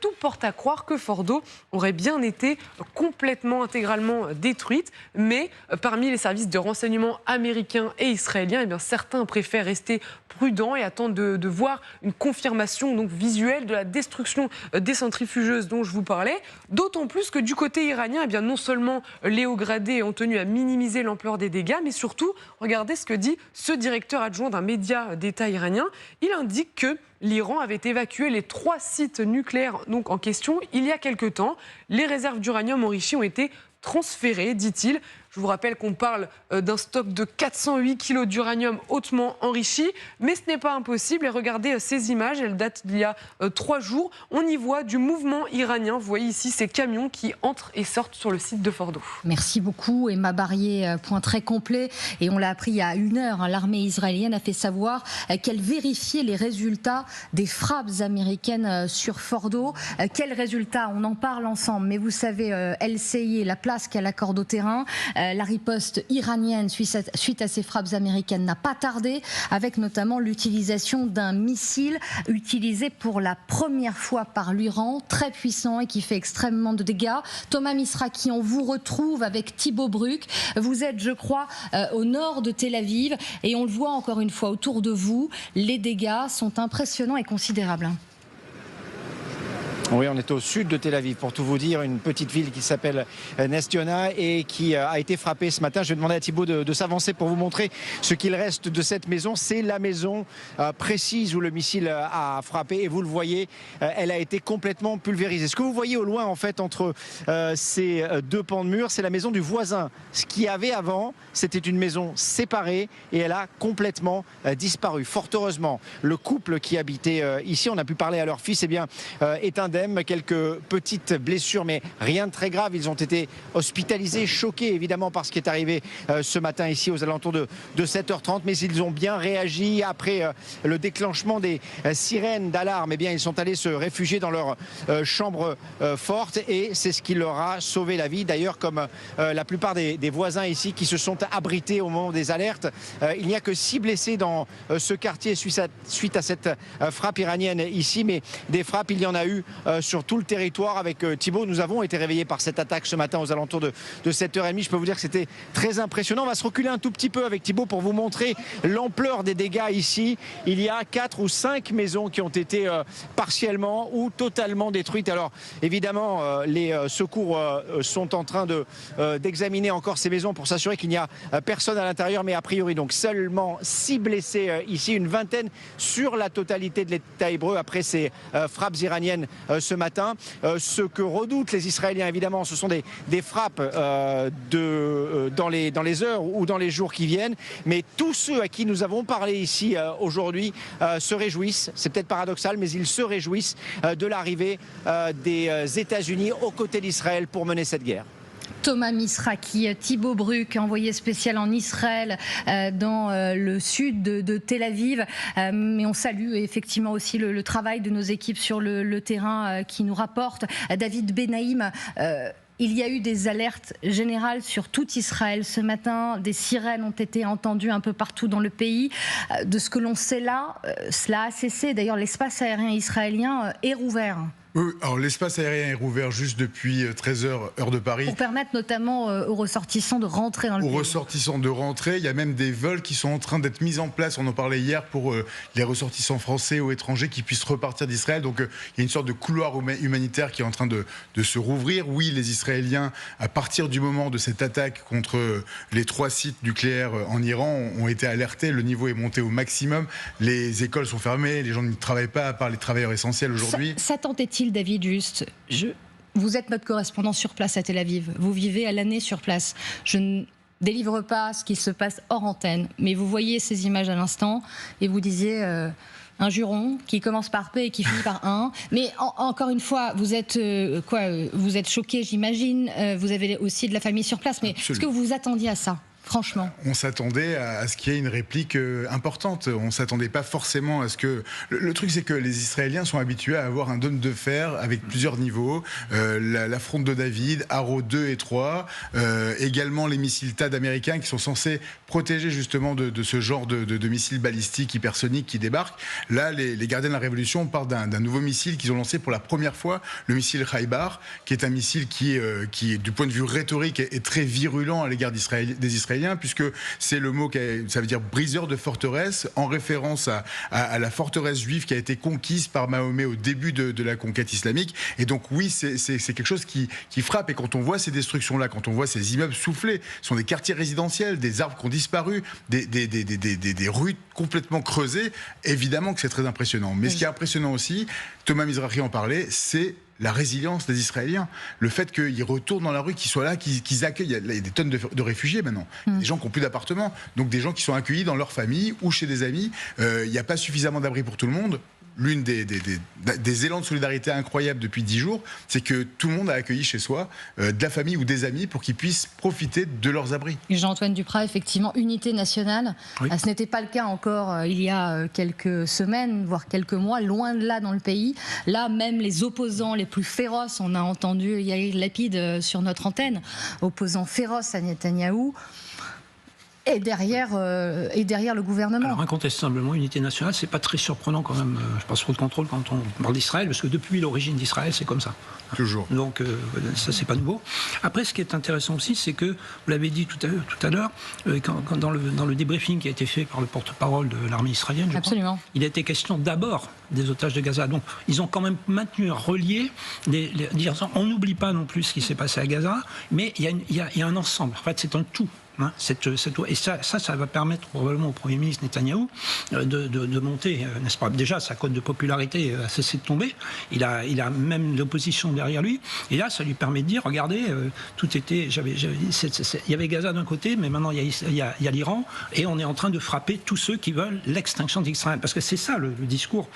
tout porte à croire que Fordo aurait bien été complètement, intégralement détruite. Mais parmi les services de renseignement américains et israéliens, certains préfèrent rester prudents et attendent de voir une confirmation donc visuelle de la destruction des centrifugeuses dont je vous parlais. D'autant plus que du côté iranien, non seulement les hauts gradés ont tenu à minimiser l'ampleur des dégâts, mais surtout, regardez ce que dit ce directeur adjoint d'un média d'État iranien. Il indique que l'Iran avait évacué les 3 sites nucléaires donc en question il y a quelque temps. Les réserves d'uranium enrichi ont été transférées, dit-il. Je vous rappelle qu'on parle d'un stock de 408 kg d'uranium hautement enrichi, mais ce n'est pas impossible. Et regardez ces images, elles datent d'il y a 3 jours. On y voit du mouvement iranien. Vous voyez ici ces camions qui entrent et sortent sur le site de Fordo. Merci beaucoup, Emma Barrier. Point très complet. Et on l'a appris il y a 1 heure. L'armée israélienne a fait savoir qu'elle vérifiait les résultats des frappes américaines sur Fordo. Quels résultats ? On en parle ensemble. Mais vous savez, LCI, la place qu'elle accorde au terrain, la riposte iranienne suite à ces frappes américaines n'a pas tardé, avec notamment l'utilisation d'un missile utilisé pour la première fois par l'Iran, très puissant et qui fait extrêmement de dégâts. Thomas Misraki, on vous retrouve avec Thibaut Bruck. Vous êtes, je crois, au nord de Tel Aviv et on le voit encore une fois autour de vous. Les dégâts sont impressionnants et considérables. Oui, on est au sud de Tel Aviv, pour tout vous dire, une petite ville qui s'appelle Nestiona et qui a été frappée ce matin. Je vais demander à Thibaut de s'avancer pour vous montrer ce qu'il reste de cette maison. C'est la maison précise où le missile a frappé et vous le voyez, elle a été complètement pulvérisée. Ce que vous voyez au loin, en fait, entre ces 2 pans de mur, c'est la maison du voisin. Ce qu'il y avait avant, c'était une maison séparée et elle a complètement disparu. Fort heureusement, le couple qui habitait ici, on a pu parler à leur fils, est indemne. même, quelques petites blessures, mais rien de très grave. Ils ont été hospitalisés, choqués évidemment par ce qui est arrivé ce matin ici aux alentours de 7h30, mais ils ont bien réagi après le déclenchement des sirènes d'alarme. Eh bien, ils sont allés se réfugier dans leur chambre forte et c'est ce qui leur a sauvé la vie. D'ailleurs, comme la plupart des voisins ici qui se sont abrités au moment des alertes, il n'y a que 6 blessés dans ce quartier suite à cette frappe iranienne ici, mais des frappes, il y en a eu sur tout le territoire. Avec Thibaut, nous avons été réveillés par cette attaque ce matin aux alentours de 7h30. Je peux vous dire que c'était très impressionnant. On va se reculer un tout petit peu avec Thibaut pour vous montrer l'ampleur des dégâts ici. Il y a 4 ou 5 maisons qui ont été partiellement ou totalement détruites. Alors évidemment, les secours sont en train d'examiner encore ces maisons pour s'assurer qu'il n'y a personne à l'intérieur, mais a priori donc seulement 6 blessés ici, une vingtaine sur la totalité de l'État hébreu après ces frappes iraniennes ce matin. Ce que redoutent les Israéliens évidemment, ce sont des frappes dans les heures ou dans les jours qui viennent, mais tous ceux à qui nous avons parlé ici aujourd'hui se réjouissent, c'est peut-être paradoxal, mais ils se réjouissent de l'arrivée des États-Unis aux côtés d'Israël pour mener cette guerre. Thomas Misraki, Thibaut Bruck, envoyé spécial en Israël, dans le sud de Tel Aviv. Mais on salue effectivement aussi le travail de nos équipes sur le terrain qui nous rapportent. David Benaïm, il y a eu des alertes générales sur tout Israël ce matin. Des sirènes ont été entendues un peu partout dans le pays. De ce que l'on sait là, cela a cessé. D'ailleurs, l'espace aérien israélien est rouvert. Oui, alors l'espace aérien est rouvert juste depuis 13h, heure de Paris. Pour permettre notamment aux ressortissants de rentrer dans le pays. Aux ressortissants de rentrer, il y a même des vols qui sont en train d'être mis en place, on en parlait hier, pour les ressortissants français ou étrangers qui puissent repartir d'Israël. Donc il y a une sorte de couloir humanitaire qui est en train de se rouvrir. Oui, les Israéliens, à partir du moment de cette attaque contre les 3 sites nucléaires en Iran, ont été alertés. Le niveau est monté au maximum. Les écoles sont fermées, les gens ne travaillent pas, à part les travailleurs essentiels aujourd'hui. S'attendait-il, David, juste, vous êtes notre correspondant sur place à Tel Aviv, vous vivez à l'année sur place. Je ne délivre pas ce qui se passe hors antenne, mais vous voyez ces images à l'instant et vous disiez un juron qui commence par P et qui finit par 1. Mais encore une fois, vous êtes vous êtes choqué, j'imagine. Vous avez aussi de la famille sur place, mais est-ce que vous vous attendiez à ça ? Franchement. On s'attendait à ce qu'il y ait une réplique importante. On ne s'attendait pas forcément à ce que... Le truc, c'est que les Israéliens sont habitués à avoir un dôme de fer avec plusieurs niveaux. La fronde de David, Arrow 2 et 3. Également les missiles THAAD américains qui sont censés protéger justement de ce genre de missiles balistiques hypersoniques qui débarquent. Là, les gardiens de la Révolution parlent d'un nouveau missile qu'ils ont lancé pour la première fois, le missile Khaybar, qui est un missile qui du point de vue rhétorique, est très virulent à l'égard des Israéliens, puisque c'est le mot, ça veut dire briseur de forteresse, en référence à la forteresse juive qui a été conquise par Mahomet au début de la conquête islamique. Et donc oui, c'est quelque chose qui frappe. Et quand on voit ces destructions-là, quand on voit ces immeubles soufflés, ce sont des quartiers résidentiels, des arbres qui ont disparu, des rues complètement creusées, évidemment que c'est très impressionnant. Mais ce qui est impressionnant aussi, Thomas Misraki en parlait, c'est la résilience des Israéliens, le fait qu'ils retournent dans la rue, qu'ils soient là, qu'ils accueillent. Il y a des tonnes de réfugiés maintenant, des gens qui n'ont plus d'appartements, donc des gens qui sont accueillis dans leur famille ou chez des amis. Il n'y a pas suffisamment d'abris pour tout le monde. L'une des élans de solidarité incroyables depuis 10 jours, c'est que tout le monde a accueilli chez soi de la famille ou des amis pour qu'ils puissent profiter de leurs abris. Jean-Antoine Duprat, effectivement, unité nationale. Oui. Ce n'était pas le cas encore il y a quelques semaines, voire quelques mois, loin de là dans le pays. Là, même les opposants les plus féroces, on a entendu Yair Lapid sur notre antenne, opposant féroce à Netanyahou, et derrière le gouvernement. Alors incontestablement, unité nationale, c'est pas très surprenant quand même. Je passe trop de contrôle quand on parle d'Israël, parce que depuis l'origine d'Israël, c'est comme ça. Toujours. Donc ça, c'est pas nouveau. Après, ce qui est intéressant aussi, c'est que, vous l'avez dit tout à l'heure, quand dans le débriefing qui a été fait par le porte-parole de l'armée israélienne, je crois, il a été question d'abord des otages de Gaza. Donc ils ont quand même maintenu un relier, on n'oublie pas non plus ce qui s'est passé à Gaza, mais il y a un ensemble. En fait, c'est un tout. Et ça va permettre probablement au Premier ministre Netanyahou de monter, n'est-ce pas ? Déjà, sa cote de popularité a cessé de tomber. Il a même l'opposition derrière lui. Et là, ça lui permet de dire, regardez, tout était... il y avait Gaza d'un côté, mais maintenant il y a l'Iran, et on est en train de frapper tous ceux qui veulent l'extinction d'Israël. Parce que c'est ça le discours.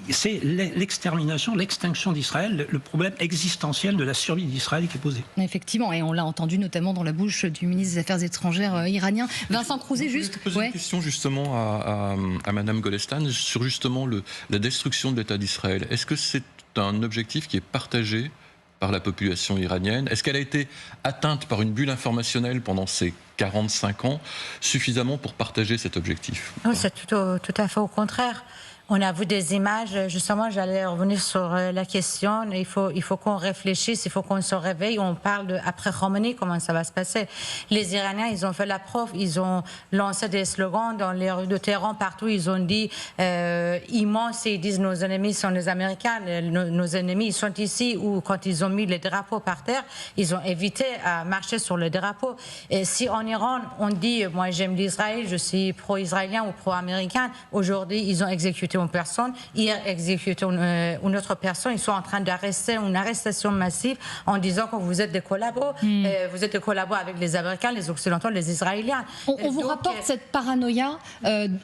c'est l'extermination, l'extinction d'Israël, le problème existentiel de la survie d'Israël qui est posé. Effectivement, et on l'a entendu notamment dans la bouche du ministre des Affaires étrangères iranien. Vincent Crouzet, juste. Je vais poser une question justement à Madame Golestan sur justement la destruction de l'État d'Israël. Est-ce que c'est un objectif qui est partagé par la population iranienne? Est-ce qu'elle a été atteinte par une bulle informationnelle pendant ces 45 ans suffisamment pour partager cet objectif? Non, c'est tout à fait au contraire. On a vu des images, justement, j'allais revenir sur la question, il faut qu'on réfléchisse, il faut qu'on se réveille, on parle après Khomeini, comment ça va se passer. Les Iraniens, ils ont fait la preuve, ils ont lancé des slogans dans les rues de Téhéran, partout, ils ont dit immense, ils disent nos ennemis sont les Américains, nos ennemis ils sont ici, ou quand ils ont mis les drapeaux par terre, ils ont évité à marcher sur le drapeau. Et si en Iran, on dit, moi j'aime l'Israël, je suis pro-israélien ou pro-américain, aujourd'hui ils ont exécuté une personne, hier exécuté une autre personne, ils sont en train d'arrêter une arrestation massive en disant que vous êtes des collabos, vous êtes des collabos avec les Américains, les Occidentaux, les Israéliens. On vous rapporte cette paranoïa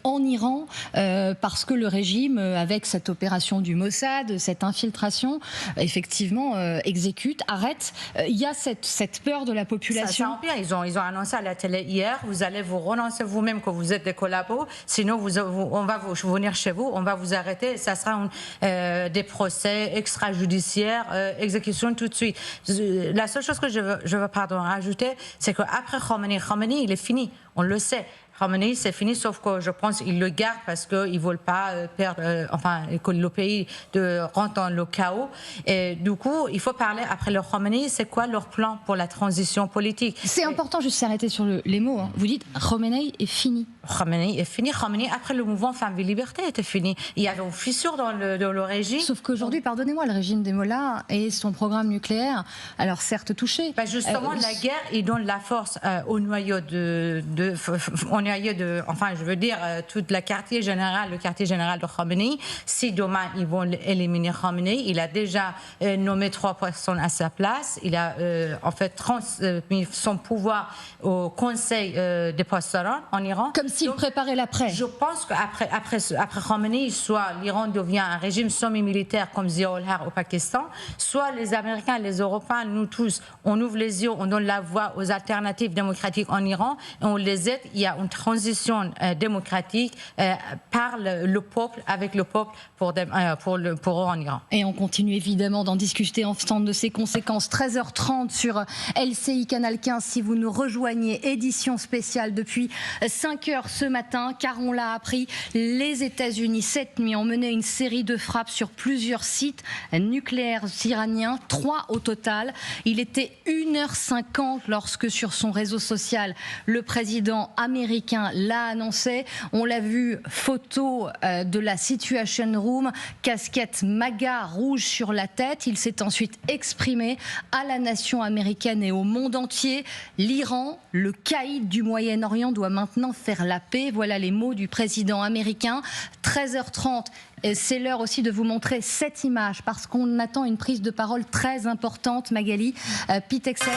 en Iran parce que le régime, avec cette opération du Mossad, cette infiltration, effectivement exécute, arrête. Il y a cette peur de la population. Ça empire. Ils ont annoncé à la télé hier, vous allez vous renoncer vous-même que vous êtes des collabos, sinon on va venir chez vous, on va vous arrêter, ça sera des procès extrajudiciaires, exécution tout de suite. La seule chose que je veux rajouter, c'est qu'après Khomeini, il est fini, on le sait. Khomeini, c'est fini, sauf que je pense qu'ils le gardent parce qu'ils ne veulent pas perdre, que le pays rentre dans le chaos. Et du coup, il faut parler, après le Khomeini, c'est quoi leur plan pour la transition politique? C'est important, juste s'arrêter sur les mots. Vous dites, Khomeini est fini. Khomeini est fini. Khomeini, après le mouvement Femmes et Liberté, était fini. Il y avait une fissure dans le régime. Sauf qu'aujourd'hui, pardonnez-moi, le régime des Mollahs et son programme nucléaire, alors certes touché. Justement, la guerre, il donne la force au noyau tout le quartier général de Khomeini. Si demain ils vont éliminer Khomeini, il a déjà nommé 3 personnes à sa place. Il a transmis son pouvoir au Conseil des Pastorales en Iran. Comme s'il préparait l'après. Je pense qu'après Khomeini, soit l'Iran devient un régime semi-militaire comme Zia-ul-Haq au Pakistan, soit les Américains, les Européens, nous tous, on ouvre les yeux, on donne la voix aux alternatives démocratiques en Iran et on les aide. Il y a une transition démocratique par le peuple, avec le peuple pour eux en Iran. Et on continue évidemment d'en discuter ensemble de ses conséquences. 13h30 sur LCI Canal 15 si vous nous rejoignez, édition spéciale depuis 5h ce matin, car on l'a appris, les États-Unis cette nuit ont mené une série de frappes sur plusieurs sites nucléaires iraniens, 3 au total. Il était 1h50 lorsque sur son réseau social, le président américain l'a annoncé. On l'a vu, photo de la Situation Room, casquette MAGA rouge sur la tête. Il s'est ensuite exprimé à la nation américaine et au monde entier. L'Iran, le caïd du Moyen-Orient, doit maintenant faire la paix. Voilà les mots du président américain. 13h30. C'est l'heure aussi de vous montrer cette image parce qu'on attend une prise de parole très importante, Magali. Pete Hegseth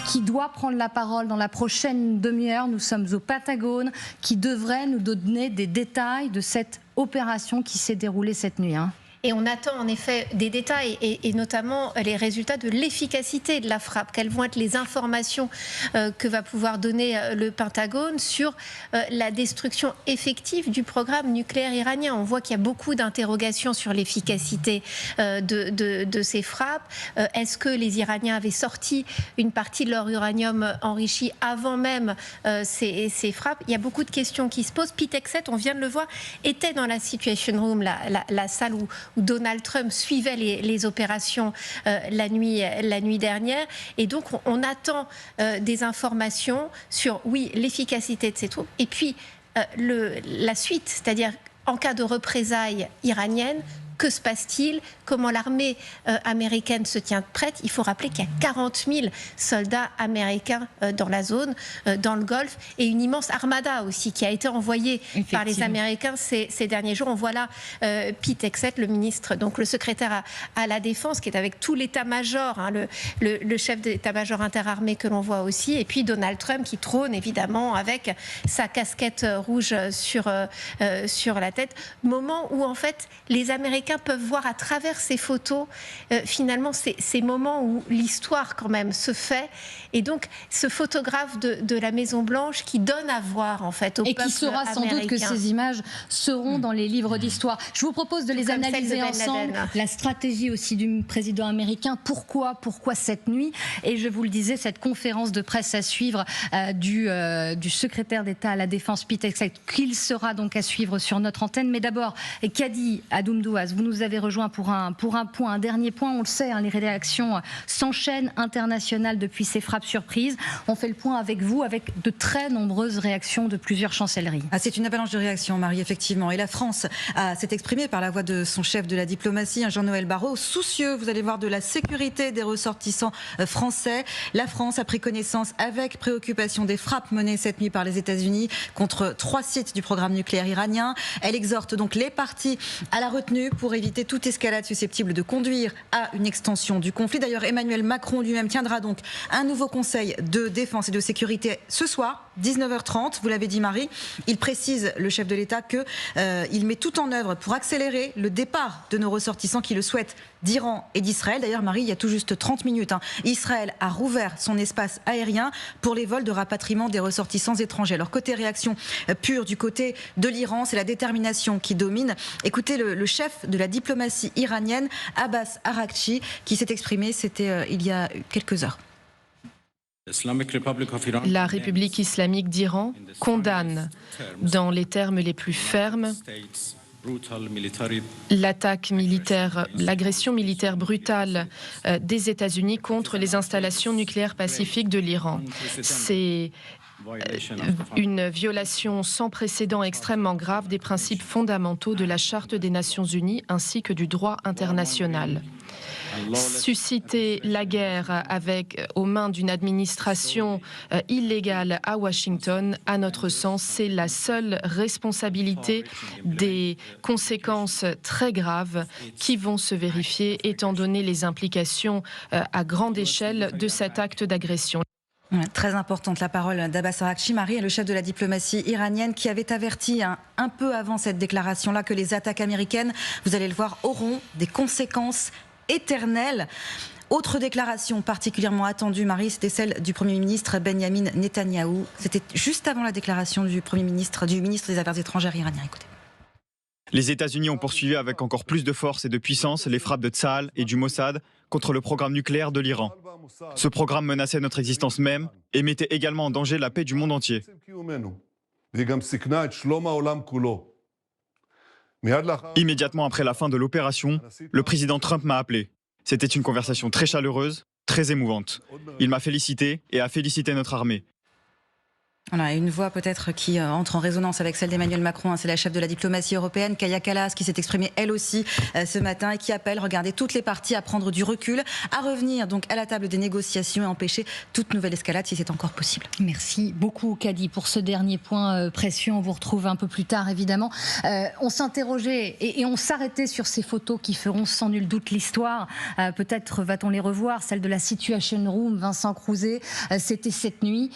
qui doit prendre la parole dans la prochaine demi-heure. Nous sommes au Pentagone, qui devrait nous donner des détails de cette opération qui s'est déroulée cette nuit. Et on attend en effet des détails et notamment les résultats de l'efficacité de la frappe. Quelles vont être les informations que va pouvoir donner le Pentagone sur la destruction effective du programme nucléaire iranien. On voit qu'il y a beaucoup d'interrogations sur l'efficacité de ces frappes. Est-ce que les Iraniens avaient sorti une partie de leur uranium enrichi avant même ces frappes? Il y a beaucoup de questions qui se posent. Pete Hegseth, on vient de le voir, était dans la Situation Room, la salle où Donald Trump suivait les opérations la nuit dernière. Et donc, on attend des informations sur, oui, l'efficacité de ces troupes. Et puis, la suite, c'est-à-dire en cas de représailles iraniennes, que se passe-t-il? Comment l'armée américaine se tient prête? Il faut rappeler qu'il y a 40 000 soldats américains dans la zone, dans le Golfe, et une immense armada aussi qui a été envoyée par les Américains ces derniers jours. On voit là Pete Hegseth, le ministre, donc le secrétaire à la Défense, qui est avec tout l'état-major, le chef d'état-major interarmé que l'on voit aussi, et puis Donald Trump qui trône évidemment avec sa casquette rouge sur la tête. Moment où en fait les Américains Américains peuvent voir à travers ces photos, finalement, ces moments où l'histoire quand même se fait. Et donc, ce photographe de la Maison-Blanche qui donne à voir, en fait, au peuple américain. Et qui saura sans doute que ces images seront dans les livres d'histoire. Je vous propose de les analyser ensemble. La stratégie aussi du président américain. Pourquoi cette nuit? Et je vous le disais, cette conférence de presse à suivre du secrétaire d'État à la Défense, Pete Hegseth, qu'il sera donc à suivre sur notre antenne. Mais d'abord, Kadi Adoumdouaz, vous nous avez rejoint pour un dernier point. On le sait, les réactions s'enchaînent internationales depuis ces frappes surprises. On fait le point avec vous, avec de très nombreuses réactions de plusieurs chancelleries. C'est une avalanche de réactions, Marie, effectivement. Et la France s'est exprimée par la voix de son chef de la diplomatie, Jean-Noël Barrot, soucieux, vous allez voir, de la sécurité des ressortissants français. La France a pris connaissance avec préoccupation des frappes menées cette nuit par les États-Unis contre 3 sites du programme nucléaire iranien. Elle exhorte donc les parties à la retenue pour éviter toute escalade susceptible de conduire à une extension du conflit. D'ailleurs, Emmanuel Macron lui-même tiendra donc un nouveau conseil de défense et de sécurité ce soir, 19h30. Vous l'avez dit, Marie. Il précise, le chef de l'État, qu'il met tout en œuvre pour accélérer le départ de nos ressortissants qui le souhaitent d'Iran et d'Israël. D'ailleurs, Marie, il y a tout juste 30 minutes, Israël a rouvert son espace aérien pour les vols de rapatriement des ressortissants étrangers. Alors, côté réaction pure du côté de l'Iran, c'est la détermination qui domine. Écoutez le chef de la diplomatie iranienne, Abbas Araghchi, qui s'est exprimé, c'était il y a quelques heures. La République islamique d'Iran condamne, dans les termes les plus fermes, l'agression militaire brutale des États-Unis contre les installations nucléaires pacifiques de l'Iran. C'est une violation sans précédent extrêmement grave des principes fondamentaux de la Charte des Nations Unies ainsi que du droit international. Susciter la guerre aux mains d'une administration illégale à Washington, à notre sens, c'est la seule responsabilité des conséquences très graves qui vont se vérifier étant donné les implications à grande échelle de cet acte d'agression. Très importante la parole d'Abbas Araghchi, Marie, est le chef de la diplomatie iranienne qui avait averti un peu avant cette déclaration-là que les attaques américaines, vous allez le voir, auront des conséquences éternelle. Autre déclaration particulièrement attendue, Marie, c'était celle du Premier ministre Benyamin Netanyahou. C'était juste avant la déclaration du ministre des Affaires étrangères iranien. Écoutez. Les États-Unis ont poursuivi avec encore plus de force et de puissance les frappes de Tsahal et du Mossad contre le programme nucléaire de l'Iran. Ce programme menaçait notre existence même et mettait également en danger la paix du monde entier. Immédiatement après la fin de l'opération, le président Trump m'a appelé. C'était une conversation très chaleureuse, très émouvante. Il m'a félicité et a félicité notre armée. Voilà, une voix peut-être qui entre en résonance avec celle d'Emmanuel Macron, c'est la chef de la diplomatie européenne, Kaja Kallas, qui s'est exprimée elle aussi ce matin et qui appelle, regardez, toutes les parties à prendre du recul, à revenir donc à la table des négociations et empêcher toute nouvelle escalade si c'est encore possible. Merci beaucoup, Kadi, pour ce dernier point précieux. On vous retrouve un peu plus tard, évidemment. On s'interrogeait et on s'arrêtait sur ces photos qui feront sans nul doute l'histoire. Peut-être va-t-on les revoir, celle de la Situation Room, Vincent Crouzet. C'était cette nuit,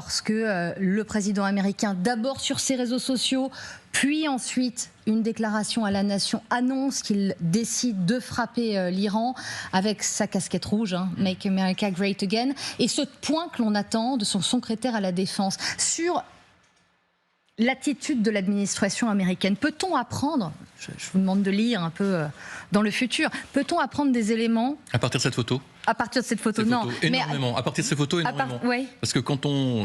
lorsque le président américain, d'abord sur ses réseaux sociaux, puis ensuite une déclaration à la nation, annonce qu'il décide de frapper l'Iran avec sa casquette rouge, Make America Great Again, et ce point que l'on attend de son secrétaire à la défense sur l'attitude de l'administration américaine. Peut-on apprendre, je vous demande de lire un peu dans le futur, peut-on apprendre des éléments à partir de cette photo? À partir de cette photo, non. Énormément. À partir de ces photos, énormément. Oui. Parce que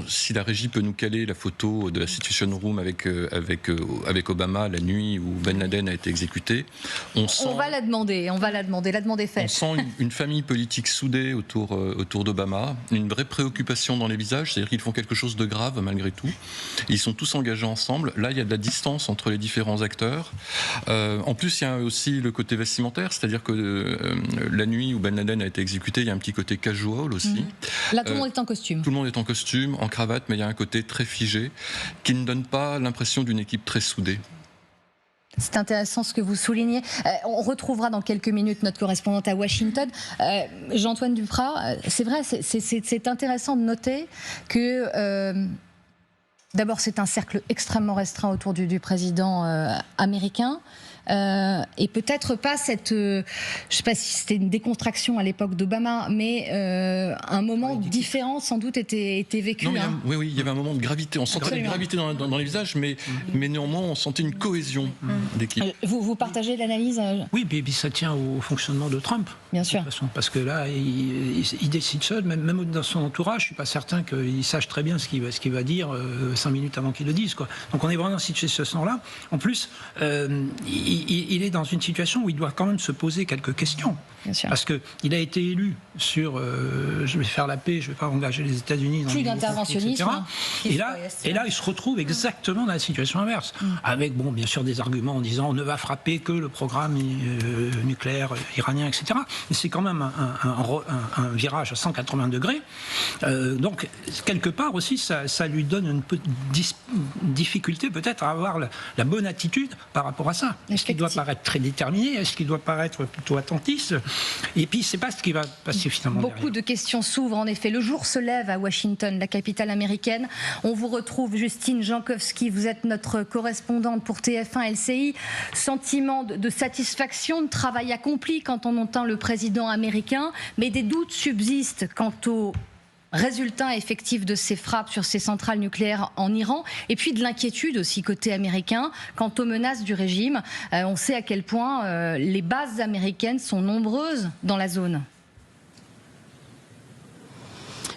si la régie peut nous caler la photo de la Situation Room avec Obama la nuit où Ben Laden a été exécuté, on va la demander. La demande est faite. On sent une famille politique soudée autour d'Obama, une vraie préoccupation dans les visages, c'est-à-dire qu'ils font quelque chose de grave malgré tout. Ils sont tous engagés ensemble. Là, il y a de la distance entre les différents acteurs. En plus, il y a aussi le côté vestimentaire, c'est-à-dire que la nuit où Ben Laden a été exécuté, il y a un petit côté casual aussi. Là, tout le monde est en costume. Tout le monde est en costume, en cravate, mais il y a un côté très figé qui ne donne pas l'impression d'une équipe très soudée. C'est intéressant ce que vous soulignez. On retrouvera dans quelques minutes notre correspondante à Washington. Jean-Antoine Duprat, c'est vrai, c'est intéressant de noter que... D'abord, c'est un cercle extrêmement restreint autour du président américain. et peut-être pas cette, je sais pas si c'était une décontraction à l'époque d'Obama, mais un moment différent sans doute était vécu. Non, mais oui, il y avait un moment de gravité. On sentait la gravité dans les visages, mais néanmoins on sentait une cohésion d'équipe. Vous partagez l'analyse Oui, puis ça tient au fonctionnement de Trump. Bien sûr. De toute façon, parce que là, il décide seul, même dans son entourage, je suis pas certain qu'il sache très bien ce qu'il va dire 5 minutes avant qu'il le dise, quoi. Donc on est vraiment dans cette situation-là. En plus, il est dans une situation où il doit quand même se poser quelques questions. Parce qu'il a été élu sur je vais faire la paix, je ne vais pas engager les États-Unis dans plus d'interventionnisme. Et là, il se retrouve exactement dans la situation inverse. Avec, bon, bien sûr, des arguments en disant on ne va frapper que le programme nucléaire iranien, etc. Mais c'est quand même un virage à 180 degrés. Donc, quelque part aussi, ça lui donne une difficulté peut-être à avoir la bonne attitude par rapport à ça. Est-ce qu'il doit paraître très déterminé? Est-ce qu'il doit paraître plutôt attentiste? Et puis, c'est pas ce qui va passer finalement. Beaucoup de questions s'ouvrent en effet. Le jour se lève à Washington, la capitale américaine. On vous retrouve, Justine Jankowski. Vous êtes notre correspondante pour TF1 LCI. Sentiment de satisfaction, de travail accompli quand on entend le président américain, mais des doutes subsistent quant au résultat effectif de ces frappes sur ces centrales nucléaires en Iran, et puis de l'inquiétude aussi côté américain quant aux menaces du régime. On sait à quel point les bases américaines sont nombreuses dans la zone.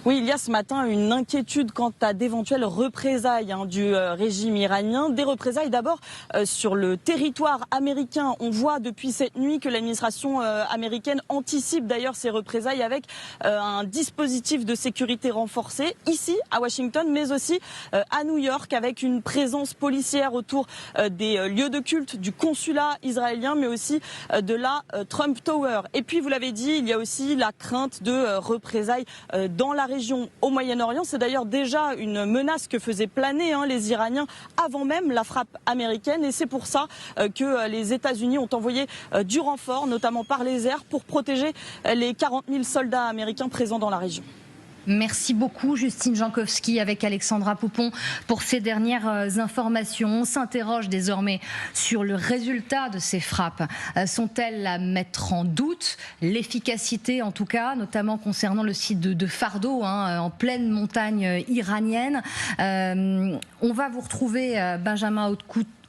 Oui, il y a ce matin une inquiétude quant à d'éventuelles représailles du régime iranien. Des représailles d'abord sur le territoire américain. On voit depuis cette nuit que l'administration américaine anticipe d'ailleurs ces représailles avec un dispositif de sécurité renforcé ici à Washington, mais aussi à New York, avec une présence policière autour des lieux de culte du consulat israélien, mais aussi de la Trump Tower. Et puis, vous l'avez dit, il y a aussi la crainte de représailles dans la région au Moyen-Orient. C'est d'ailleurs déjà une menace que faisaient planer les Iraniens avant même la frappe américaine, et c'est pour ça que les États-Unis ont envoyé du renfort, notamment par les airs, pour protéger les 40 000 soldats américains présents dans la région. Merci beaucoup, Justine Jankowski, avec Alexandra Poupon, pour ces dernières informations. On s'interroge désormais sur le résultat de ces frappes. Sont-elles à mettre en doute? L'efficacité, en tout cas, notamment concernant le site de Fardo, en pleine montagne iranienne. On va vous retrouver, Benjamin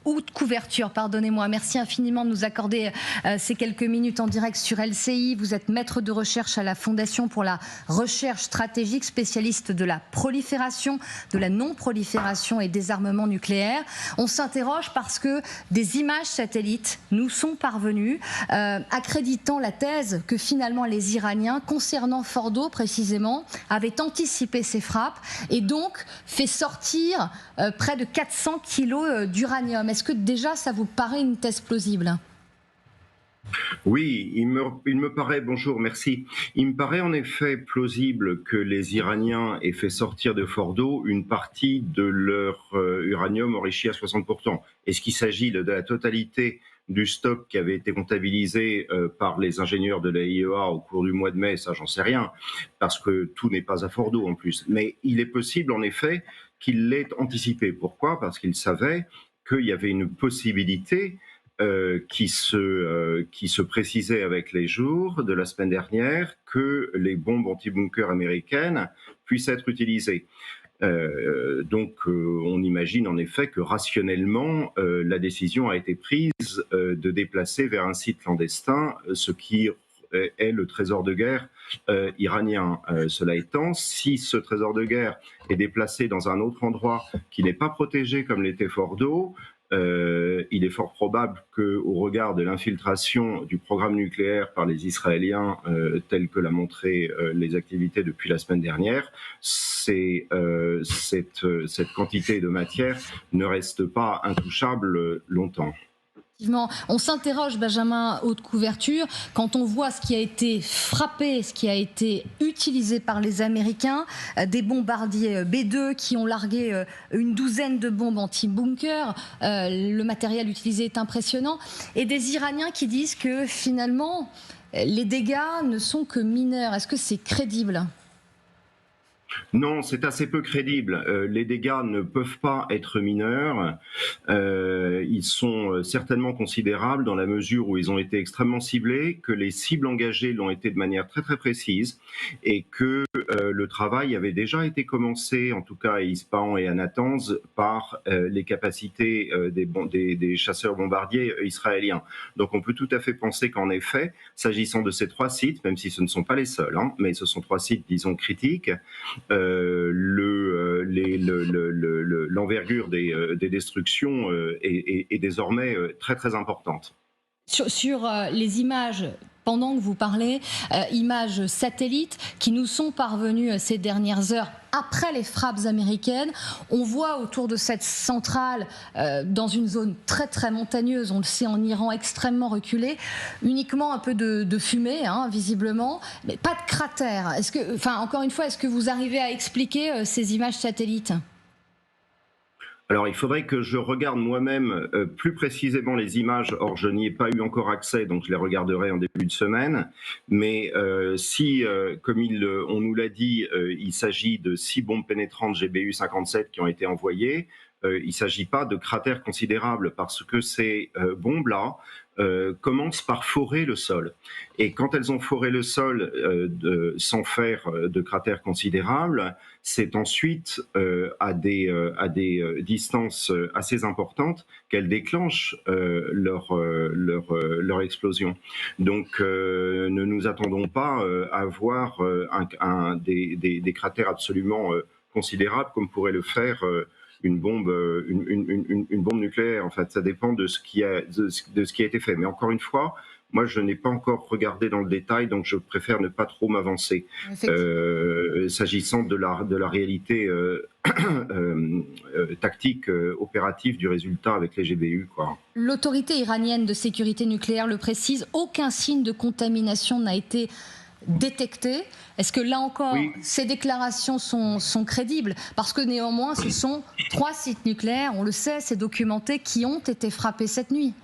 Haute Couverture, pardonnez-moi. Merci infiniment de nous accorder ces quelques minutes en direct sur LCI. Vous êtes maître de recherche à la Fondation pour la recherche stratégique, spécialiste de la prolifération, de la non-prolifération et désarmement nucléaire. On s'interroge parce que des images satellites nous sont parvenues accréditant la thèse que finalement les Iraniens, concernant Fordo précisément, avaient anticipé ces frappes et donc fait sortir près de 400 kilos d'uranium. Est-ce que déjà ça vous paraît une thèse plausible ? Oui, il me paraît, bonjour, merci. Il me paraît en effet plausible que les Iraniens aient fait sortir de Fordo une partie de leur uranium enrichi à 60%. Est-ce qu'il s'agit de la totalité du stock qui avait été comptabilisé par les ingénieurs de la IEA au cours du mois de mai? Ça, j'en sais rien, parce que tout n'est pas à Fordo en plus. Mais il est possible en effet qu'il l'ait anticipé. Pourquoi ? Parce qu'il savait qu'il y avait une possibilité qui se précisait avec les jours de la semaine dernière, que les bombes anti-bunker américaines puissent être utilisées. Donc on imagine en effet que rationnellement la décision a été prise de déplacer vers un site clandestin ce qui est le trésor de guerre iranien. Cela étant, si ce trésor de guerre est déplacé dans un autre endroit qui n'est pas protégé comme l'était Fordo, il est fort probable qu'au regard de l'infiltration du programme nucléaire par les Israéliens, tel que l'a montré les activités depuis la semaine dernière, cette quantité de matière ne reste pas intouchable longtemps. On s'interroge, Benjamin Haute Couverture, quand on voit ce qui a été frappé, ce qui a été utilisé par les Américains, des bombardiers B-2 qui ont largué une douzaine de bombes anti-bunker, le matériel utilisé est impressionnant, et des Iraniens qui disent que finalement les dégâts ne sont que mineurs. Est-ce que c'est crédible ? Non, c'est assez peu crédible. Les dégâts ne peuvent pas être mineurs. Ils sont certainement considérables dans la mesure où ils ont été extrêmement ciblés, que les cibles engagées l'ont été de manière très très précise et que le travail avait déjà été commencé, en tout cas à Ispahan et à Natanz, par les capacités des chasseurs bombardiers israéliens. Donc on peut tout à fait penser qu'en effet, s'agissant de ces 3 sites, même si ce ne sont pas les seuls, hein, mais ce sont 3 sites, disons, critiques, l'envergure des destructions est désormais très très importante. Sur les images, pendant que vous parlez, images satellites qui nous sont parvenues ces dernières heures après les frappes américaines, on voit autour de cette centrale, dans une zone très très montagneuse, on le sait en Iran, extrêmement reculée, uniquement un peu de fumée, hein, visiblement, mais pas de cratère. Encore une fois, est-ce que vous arrivez à expliquer ces images satellites ? Alors, il faudrait que je regarde moi-même plus précisément les images. Or, je n'y ai pas eu encore accès, donc je les regarderai en début de semaine. Mais si, comme on nous l'a dit, il s'agit de 6 bombes pénétrantes GBU-57 qui ont été envoyées, il ne s'agit pas de cratères considérables parce que ces bombes-là commencent par forer le sol. Et quand elles ont foré le sol sans faire de cratères considérables, c'est ensuite à des distances assez importantes qu'elles déclenchent leur explosion. Donc ne nous attendons pas à avoir des cratères absolument considérables comme pourrait le faire une bombe nucléaire. En fait, ça dépend de ce qui a été fait. Mais encore une fois, moi, je n'ai pas encore regardé dans le détail, donc je préfère ne pas trop m'avancer s'agissant de la réalité tactique, opérative du résultat avec les GBU, quoi. L'autorité iranienne de sécurité nucléaire le précise, aucun signe de contamination n'a été détecté. Est-ce que là encore, ces déclarations sont crédibles? Parce que néanmoins, ce sont 3 sites nucléaires, on le sait, c'est documenté, qui ont été frappés cette nuit.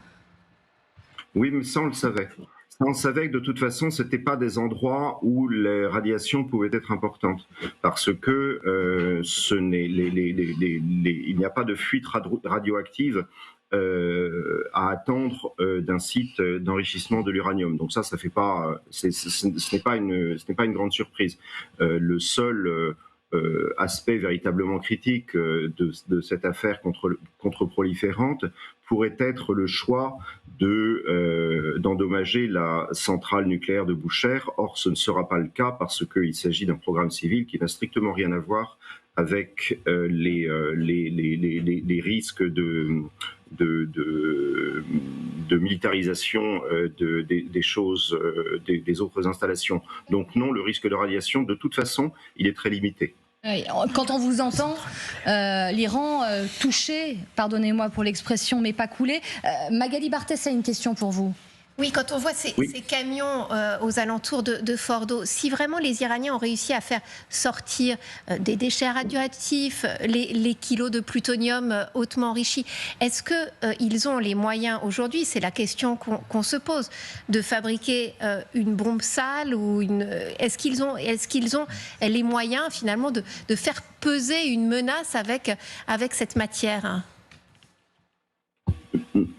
Oui, mais ça, on le savait. Ça, on savait que de toute façon, ce n'étaient pas des endroits où les radiations pouvaient être importantes. Parce que il n'y a pas de fuite radioactive à attendre d'un site d'enrichissement de l'uranium. Donc ça fait pas, ce n'est pas une grande surprise. Le seul aspect véritablement critique de cette affaire contre-proliférante pourrait être le choix d'endommager la centrale nucléaire de Bushehr. Or, ce ne sera pas le cas parce qu'il s'agit d'un programme civil qui n'a strictement rien à voir avec les risques de militarisation des choses, des autres installations. Donc non, le risque de radiation, de toute façon, il est très limité. Quand on vous entend, l'Iran touché, pardonnez-moi pour l'expression, mais pas coulé. Magali Barthès a une question pour vous. Oui, quand on voit ces camions aux alentours de Fordo, si vraiment les Iraniens ont réussi à faire sortir des déchets radioactifs, les kilos de plutonium hautement enrichi, est-ce qu'ils ont les moyens aujourd'hui, c'est la question qu'on se pose, de fabriquer une bombe sale ou est-ce qu'ils ont les moyens finalement de faire peser une menace avec cette matière?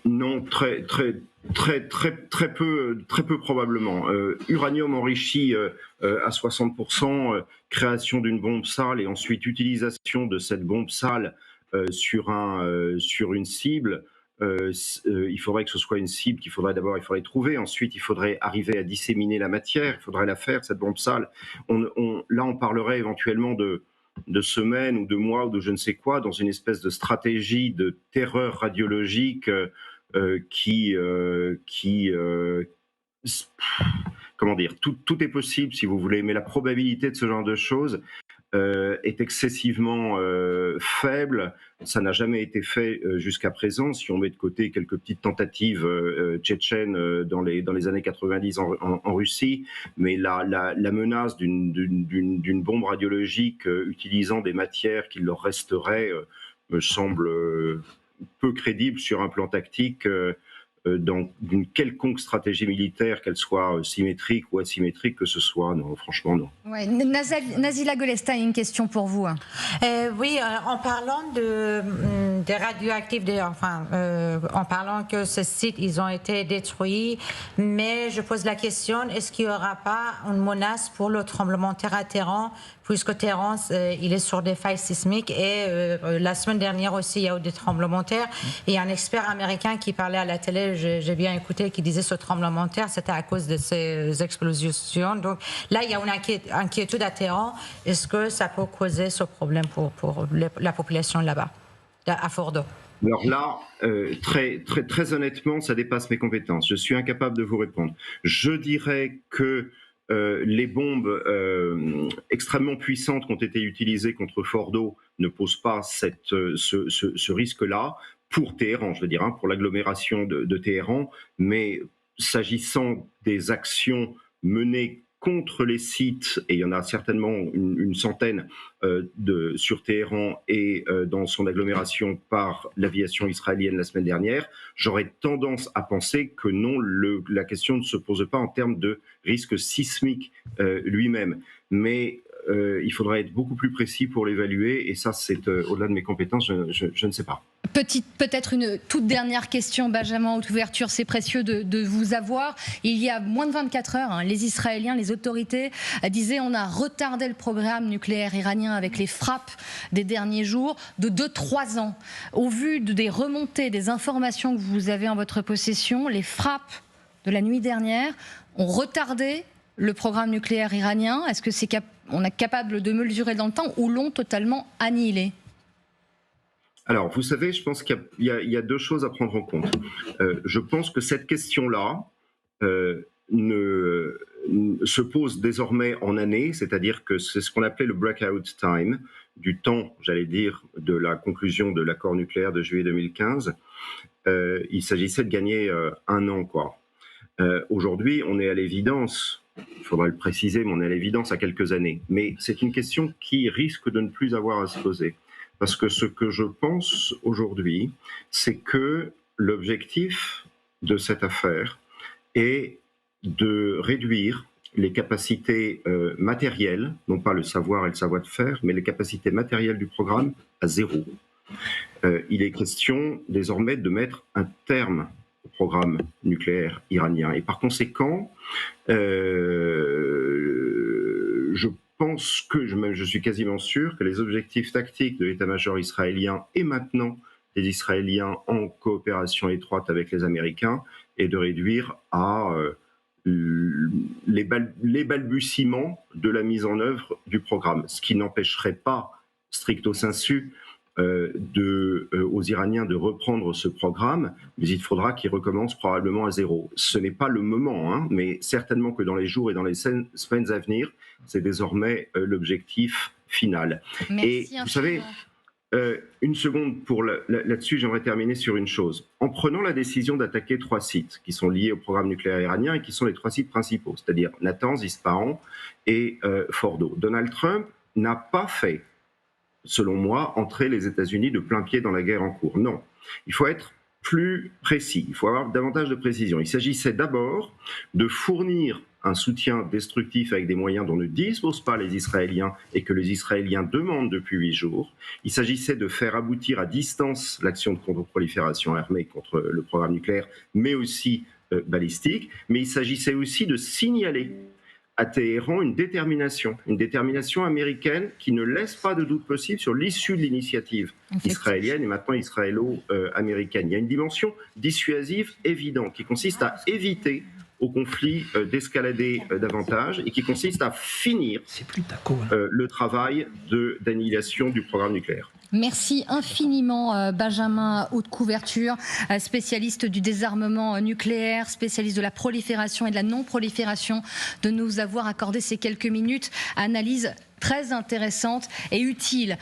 Non, très peu probablement. Uranium enrichi à 60%, création d'une bombe sale et ensuite utilisation de cette bombe sale sur une cible. Il faudrait que ce soit une cible il faudrait trouver. Ensuite, il faudrait arriver à disséminer la matière. Il faudrait la faire, cette bombe sale. Là, on parlerait éventuellement de semaines ou de mois ou de je ne sais quoi dans une espèce de stratégie de terreur radiologique comment dire, tout est possible si vous voulez, mais la probabilité de ce genre de choses est excessivement faible. Ça n'a jamais été fait jusqu'à présent, si on met de côté quelques petites tentatives tchétchènes dans les années 90 en Russie, mais la menace d'une bombe radiologique utilisant des matières qui leur resteraient me semble peu crédible sur un plan tactique d'une quelconque stratégie militaire, qu'elle soit symétrique ou asymétrique que ce soit. Non, franchement, non. Ouais. Nazila Golesta, une question pour vous. Oui, en parlant des radioactifs, en parlant que ces sites, ils ont été détruits, mais je pose la question, est-ce qu'il n'y aura pas une menace pour le tremblement de terre à Téhéran, puisque Téhéran, il est sur des failles sismiques et la semaine dernière aussi, il y a eu des tremblements de terre. Et il y a un expert américain qui parlait à la télé, j'ai bien écouté, qui disait que ce tremblement de terre, c'était à cause de ces explosions. Donc là, il y a une inquiétude à Téhéran. Est-ce que ça peut causer ce problème pour la population là-bas, à Fordo? Alors là, très honnêtement, ça dépasse mes compétences. Je suis incapable de vous répondre. Je dirais que les bombes extrêmement puissantes qui ont été utilisées contre Fordo ne posent pas ce risque-là pour Téhéran, je veux dire, pour l'agglomération de Téhéran. Mais s'agissant des actions menées contre les sites, et il y en a certainement une centaine sur Téhéran et dans son agglomération par l'aviation israélienne la semaine dernière, j'aurais tendance à penser que non, la question ne se pose pas en termes de risque sismique lui-même. Mais il faudrait être beaucoup plus précis pour l'évaluer, et ça, c'est au-delà de mes compétences, je ne sais pas. Peut-être une toute dernière question, Benjamin, haute ouverture, c'est précieux de vous avoir. Il y a moins de 24 heures, les Israéliens, les autorités disaient on a retardé le programme nucléaire iranien avec les frappes des derniers jours de 2-3 ans. Au vu des remontées, des informations que vous avez en votre possession, les frappes de la nuit dernière ont retardé le programme nucléaire iranien. Est-ce que on est capable de mesurer dans le temps ou l'ont totalement annihilé? Alors, vous savez, je pense qu'il y a deux choses à prendre en compte. Je pense que cette question-là se pose désormais en années, c'est-à-dire que c'est ce qu'on appelait le breakout time, du temps, j'allais dire, de la conclusion de l'accord nucléaire de juillet 2015. Il s'agissait de gagner un an, quoi. Aujourd'hui, on est à l'évidence, il faudra le préciser, mais on est à l'évidence à quelques années. Mais c'est une question qui risque de ne plus avoir à se poser. Parce que ce que je pense aujourd'hui, c'est que l'objectif de cette affaire est de réduire les capacités matérielles, non pas le savoir et le savoir-faire, mais les capacités matérielles du programme à zéro. Il est question désormais de mettre un terme au programme nucléaire iranien. Et par conséquent, je suis quasiment sûr que les objectifs tactiques de l'état-major israélien et maintenant des Israéliens en coopération étroite avec les Américains est de réduire à les balbutiements de la mise en œuvre du programme, ce qui n'empêcherait pas, stricto sensu, aux Iraniens de reprendre ce programme, mais il faudra qu'ils recommencent probablement à zéro. Ce n'est pas le moment, mais certainement que dans les jours et dans les semaines à venir, c'est désormais l'objectif final. Merci et vous savez, une seconde là-dessus, j'aimerais terminer sur une chose. En prenant la décision d'attaquer 3 sites qui sont liés au programme nucléaire iranien et qui sont les 3 sites principaux, c'est-à-dire Natanz, Ispahan et Fordo, Donald Trump n'a pas fait, selon moi, entrer les États-Unis de plein pied dans la guerre en cours. Non, il faut être plus précis, il faut avoir davantage de précision. Il s'agissait d'abord de fournir un soutien destructif avec des moyens dont ne disposent pas les Israéliens et que les Israéliens demandent depuis 8 jours. Il s'agissait de faire aboutir à distance l'action de contre-prolifération armée contre le programme nucléaire, mais aussi balistique. Mais il s'agissait aussi de signaler à Téhéran une détermination américaine qui ne laisse pas de doute possible sur l'issue de l'initiative israélienne et maintenant israélo-américaine. Il y a une dimension dissuasive évidente qui consiste à éviter au conflit d'escalader davantage et qui consiste à finir le travail d'annihilation du programme nucléaire. Merci infiniment Benjamin Haute Couverture, spécialiste du désarmement nucléaire, spécialiste de la prolifération et de la non-prolifération, de nous avoir accordé ces quelques minutes. Analyse très intéressante et utile.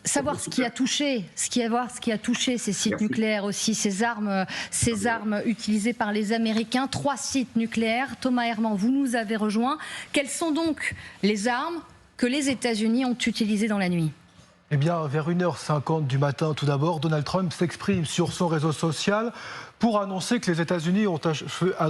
Savoir ce qui a touché ces sites nucléaires aussi, ces armes utilisées par les Américains. 3 sites nucléaires. Thomas Herman, vous nous avez rejoint. Quelles sont donc les armes que les États-Unis ont utilisées dans la nuit ? Eh bien, vers 1h50 du matin, tout d'abord, Donald Trump s'exprime sur son réseau social pour annoncer que les États-Unis ont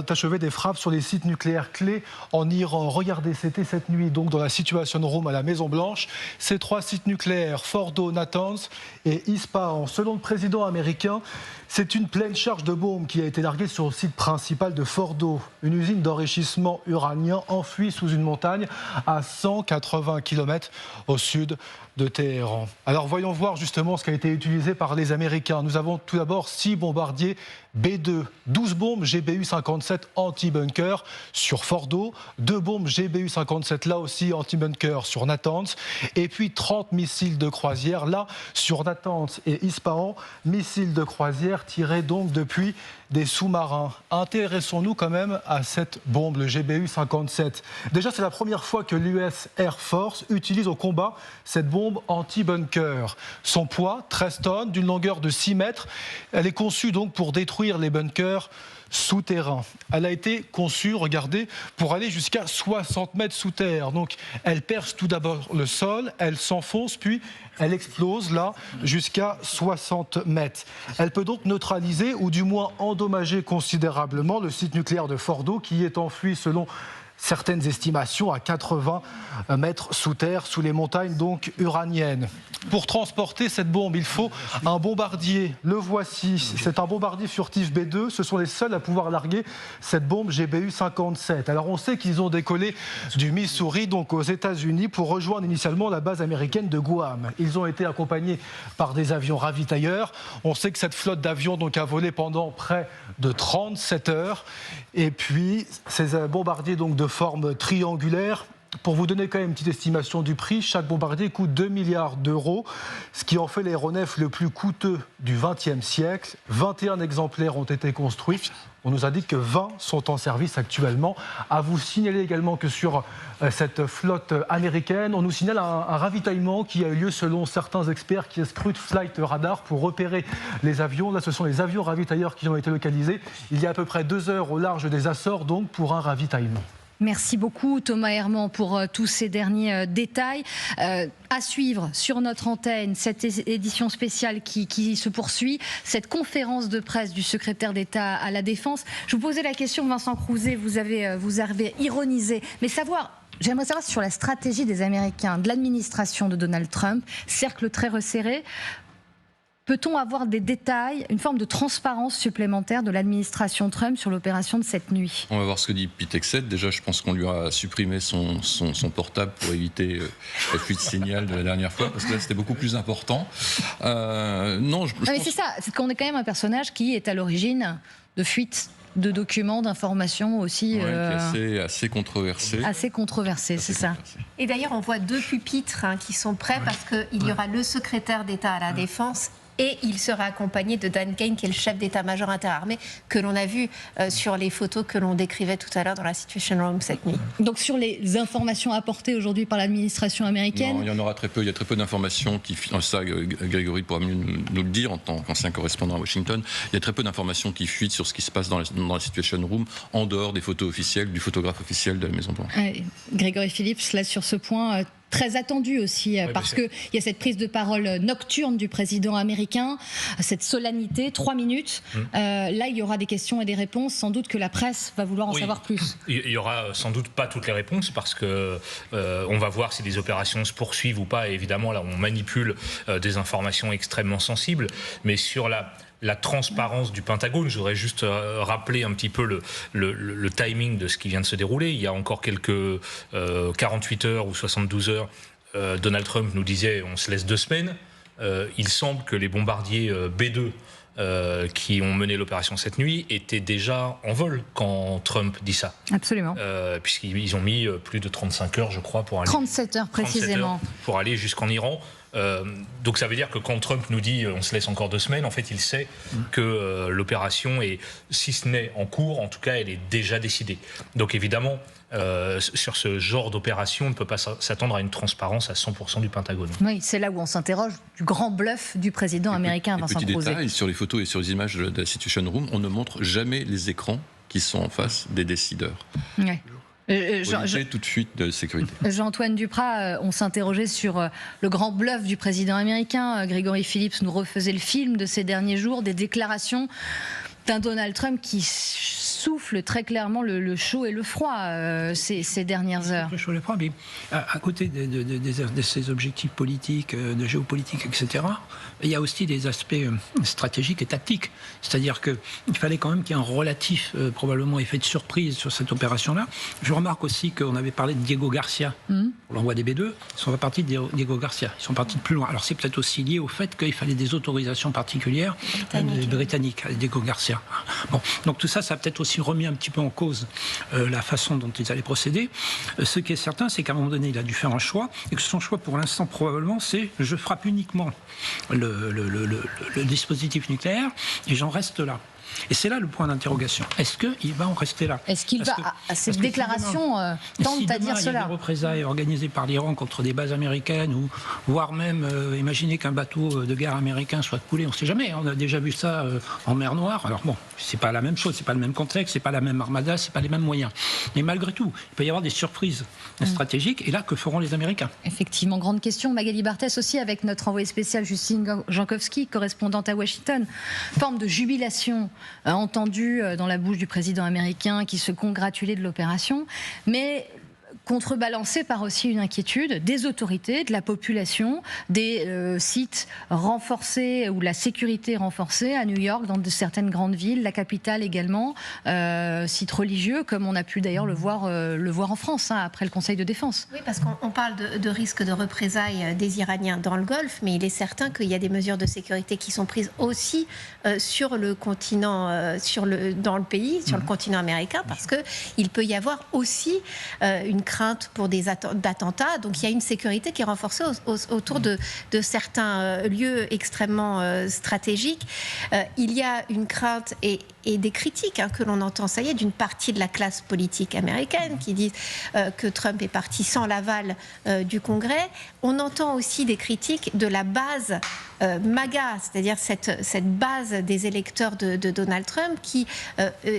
achevé des frappes sur les sites nucléaires clés en Iran. Regardez, c'était cette nuit donc dans la Situation Room à la Maison-Blanche. Ces 3 sites nucléaires, Fordo, Natanz et Ispahan. Selon le président américain, c'est une pleine charge de bombes qui a été larguée sur le site principal de Fordo, une usine d'enrichissement uranien enfouie sous une montagne à 180 km au sud de Téhéran. Alors voyons voir justement ce qui a été utilisé par les Américains. Nous avons tout d'abord 6 bombardiers B-2, 12 bombes GBU-57 anti-bunker sur Fordo, 2 bombes GBU-57 là aussi anti-bunker sur Natanz, et puis 30 missiles de croisière là sur Natanz et Ispahan, missiles de croisière tirés donc depuis des sous-marins. Intéressons-nous quand même à cette bombe, le GBU-57. Déjà, c'est la première fois que l'US Air Force utilise au combat cette bombe anti-bunker. Son poids, 13 tonnes, d'une longueur de 6 mètres. Elle est conçue donc pour détruire les bunkers souterrains. Elle a été conçue, regardez, pour aller jusqu'à 60 mètres sous terre. Donc, elle perce tout d'abord le sol, elle s'enfonce, puis elle explose là jusqu'à 60 mètres. Elle peut donc neutraliser ou du moins endommager considérablement le site nucléaire de Fordo qui est enfui selon certaines estimations à 80 mètres sous terre, sous les montagnes donc uraniennes. Pour transporter cette bombe, il faut un bombardier. Le voici, c'est un bombardier furtif B-2. Ce sont les seuls à pouvoir larguer cette bombe GBU-57. Alors on sait qu'ils ont décollé du Missouri, donc aux États-Unis, pour rejoindre initialement la base américaine de Guam. Ils ont été accompagnés par des avions ravitailleurs. On sait que cette flotte d'avions donc a volé pendant près de 37 heures. Et puis ces bombardiers donc de forme triangulaire. Pour vous donner quand même une petite estimation du prix, chaque bombardier coûte 2 milliards d'euros, ce qui en fait l'aéronef le plus coûteux du XXe siècle. 21 exemplaires ont été construits. On nous indique que 20 sont en service actuellement. À vous signaler également que sur cette flotte américaine, on nous signale un ravitaillement qui a eu lieu selon certains experts qui scrutent Flight Radar pour repérer les avions. Là, ce sont les avions ravitailleurs qui ont été localisés. Il y a à peu près 2 heures au large des Açores, donc pour un ravitaillement. Merci beaucoup Thomas Herman pour tous ces derniers détails. À suivre sur notre antenne, cette édition spéciale qui se poursuit, cette conférence de presse du secrétaire d'État à la Défense. Je vous posais la question, Vincent Crouzet, vous avez ironisé, mais j'aimerais savoir sur la stratégie des Américains, de l'administration de Donald Trump, cercle très resserré. Peut-on avoir des détails, une forme de transparence supplémentaire de l'administration Trump sur l'opération de cette nuit? On va voir ce que dit Pete Hegseth. Déjà, je pense qu'on lui a supprimé son portable pour éviter la fuite de signal de la dernière fois, parce que là, c'était beaucoup plus important. Non, mais c'est ça, c'est qu'on est quand même un personnage qui est à l'origine de fuites de documents, d'informations aussi. Qui est assez controversé. Assez controversé, c'est ça. Et d'ailleurs, on voit 2 pupitres qui sont prêts parce qu'il y aura le secrétaire d'État à la Défense. Et il sera accompagné de Dan Kane, qui est le chef d'état-major interarmé, que l'on a vu sur les photos que l'on décrivait tout à l'heure dans la Situation Room cette nuit. Donc sur les informations apportées aujourd'hui par l'administration américaine? Non, il y en aura très peu. Il y a très peu d'informations qui... Ça, Grégory pourra mieux nous le dire en tant qu'ancien correspondant à Washington. Il y a très peu d'informations qui fuitent sur ce qui se passe dans la Situation Room, en dehors des photos officielles, du photographe officiel de la Maison-Blanche. Grégory Phillips, là sur ce point... Très attendu aussi, parce qu'il y a cette prise de parole nocturne du président américain, cette solennité, 3 minutes. Là, il y aura des questions et des réponses. Sans doute que la presse va vouloir en savoir plus. Il y aura sans doute pas toutes les réponses, parce que on va voir si les opérations se poursuivent ou pas. Et évidemment, là, on manipule des informations extrêmement sensibles. Mais sur la transparence du Pentagone, je voudrais juste rappeler un petit peu le timing de ce qui vient de se dérouler. Il y a encore quelques 48 heures ou 72 heures, Donald Trump nous disait on se laisse 2 semaines. Il semble que les bombardiers B-2 qui ont mené l'opération cette nuit étaient déjà en vol quand Trump dit ça. Absolument. Puisqu'ils ont mis plus de 35 heures, je crois, pour aller... 37 heures précisément. 37 heures pour aller jusqu'en Iran. Donc ça veut dire que quand Trump nous dit on se laisse encore 2 semaines, en fait il sait que l'opération est, si ce n'est en cours, en tout cas elle est déjà décidée. Donc évidemment sur ce genre d'opération on ne peut pas s'attendre à une transparence à 100% du Pentagone. Oui, c'est là où on s'interroge du grand bluff du président américain Vincent Crouzet. Petit détail, sur les photos et sur les images de la Situation Room, on ne montre jamais les écrans qui sont en face des décideurs. Ouais. Tout de suite de sécurité. Jean-Antoine Duprat, on s'interrogeait sur le grand bluff du président américain. Grégory Phillips nous refaisait le film de ces derniers jours, des déclarations d'un Donald Trump qui souffle très clairement le chaud et le froid ces dernières heures. Le chaud et le froid, mais à côté de ces objectifs politiques, de géopolitique, etc., il y a aussi des aspects stratégiques et tactiques. C'est-à-dire qu'il fallait quand même qu'il y ait un relatif, probablement, effet de surprise sur cette opération-là. Je remarque aussi qu'on avait parlé de Diego Garcia pour l'envoi des B-2. Ils sont pas partis de Diego Garcia, ils sont partis de plus loin. Alors c'est peut-être aussi lié au fait qu'il fallait des autorisations particulières des Britanniques, Diego Garcia. Bon, donc tout ça, ça a peut-être aussi remis un petit peu en cause la façon dont ils allaient procéder. Ce qui est certain, c'est qu'à un moment donné, il a dû faire un choix, et que son choix, pour l'instant, probablement, c'est je frappe uniquement le dispositif nucléaire et j'en reste là. Et c'est là le point d'interrogation. Est-ce qu'il va en rester là? Est-ce qu'il va... Cette déclaration tente à dire cela. Il y a des représailles organisées par l'Iran contre des bases américaines, ou voire même imaginer qu'un bateau de guerre américain soit coulé, on ne sait jamais. On a déjà vu ça en mer Noire. Alors bon, c'est pas la même chose, c'est pas le même contexte, c'est pas la même armada, c'est pas les mêmes moyens. Mais malgré tout, il peut y avoir des surprises stratégiques. Et là, que feront les Américains? Effectivement, grande question. Magali Barthès aussi, avec notre envoyée spéciale Justine Jankowski, correspondante à Washington. Forme de jubilation entendue dans la bouche du président américain qui se congratulait de l'opération, mais contrebalancée par aussi une inquiétude des autorités, de la population, des sites renforcés ou la sécurité renforcée à New York, dans certaines grandes villes, la capitale également, sites religieux, comme on a pu d'ailleurs le voir en France, après le Conseil de défense. Oui, parce qu'on parle de risque de représailles des Iraniens dans le Golfe, mais il est certain qu'il y a des mesures de sécurité qui sont prises aussi sur le continent, dans le pays, sur le continent américain, parce qu'il peut y avoir aussi une crainte pour des attentats. Donc il y a une sécurité qui est renforcée autour de certains lieux extrêmement stratégiques. Il y a une crainte et des critiques que l'on entend, ça y est, d'une partie de la classe politique américaine qui disent que Trump est parti sans l'aval du Congrès. On entend aussi des critiques de la base MAGA, c'est-à-dire cette base des électeurs de Donald Trump qui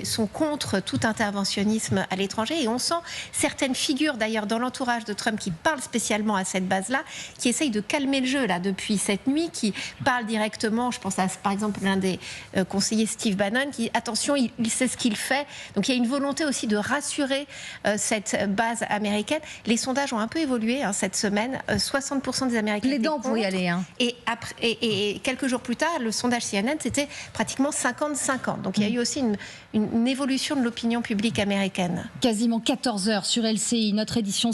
sont contre tout interventionnisme à l'étranger. Et on sent certaines figures d'ailleurs dans l'entourage de Trump qui parlent spécialement à cette base-là, qui essayent de calmer le jeu là depuis cette nuit, qui parlent directement, je pense à par exemple l'un des conseillers Steve Bannon, qui attention, il sait ce qu'il fait. Donc il y a une volonté aussi de rassurer cette base américaine. Les sondages ont un peu évolué cette semaine. 60% des Américains plaidant pour y aller. Et quelques jours plus tard, le sondage CNN, c'était pratiquement 50-50. Donc il y a eu aussi une évolution de l'opinion publique américaine. Quasiment 14 heures sur LCI, notre édition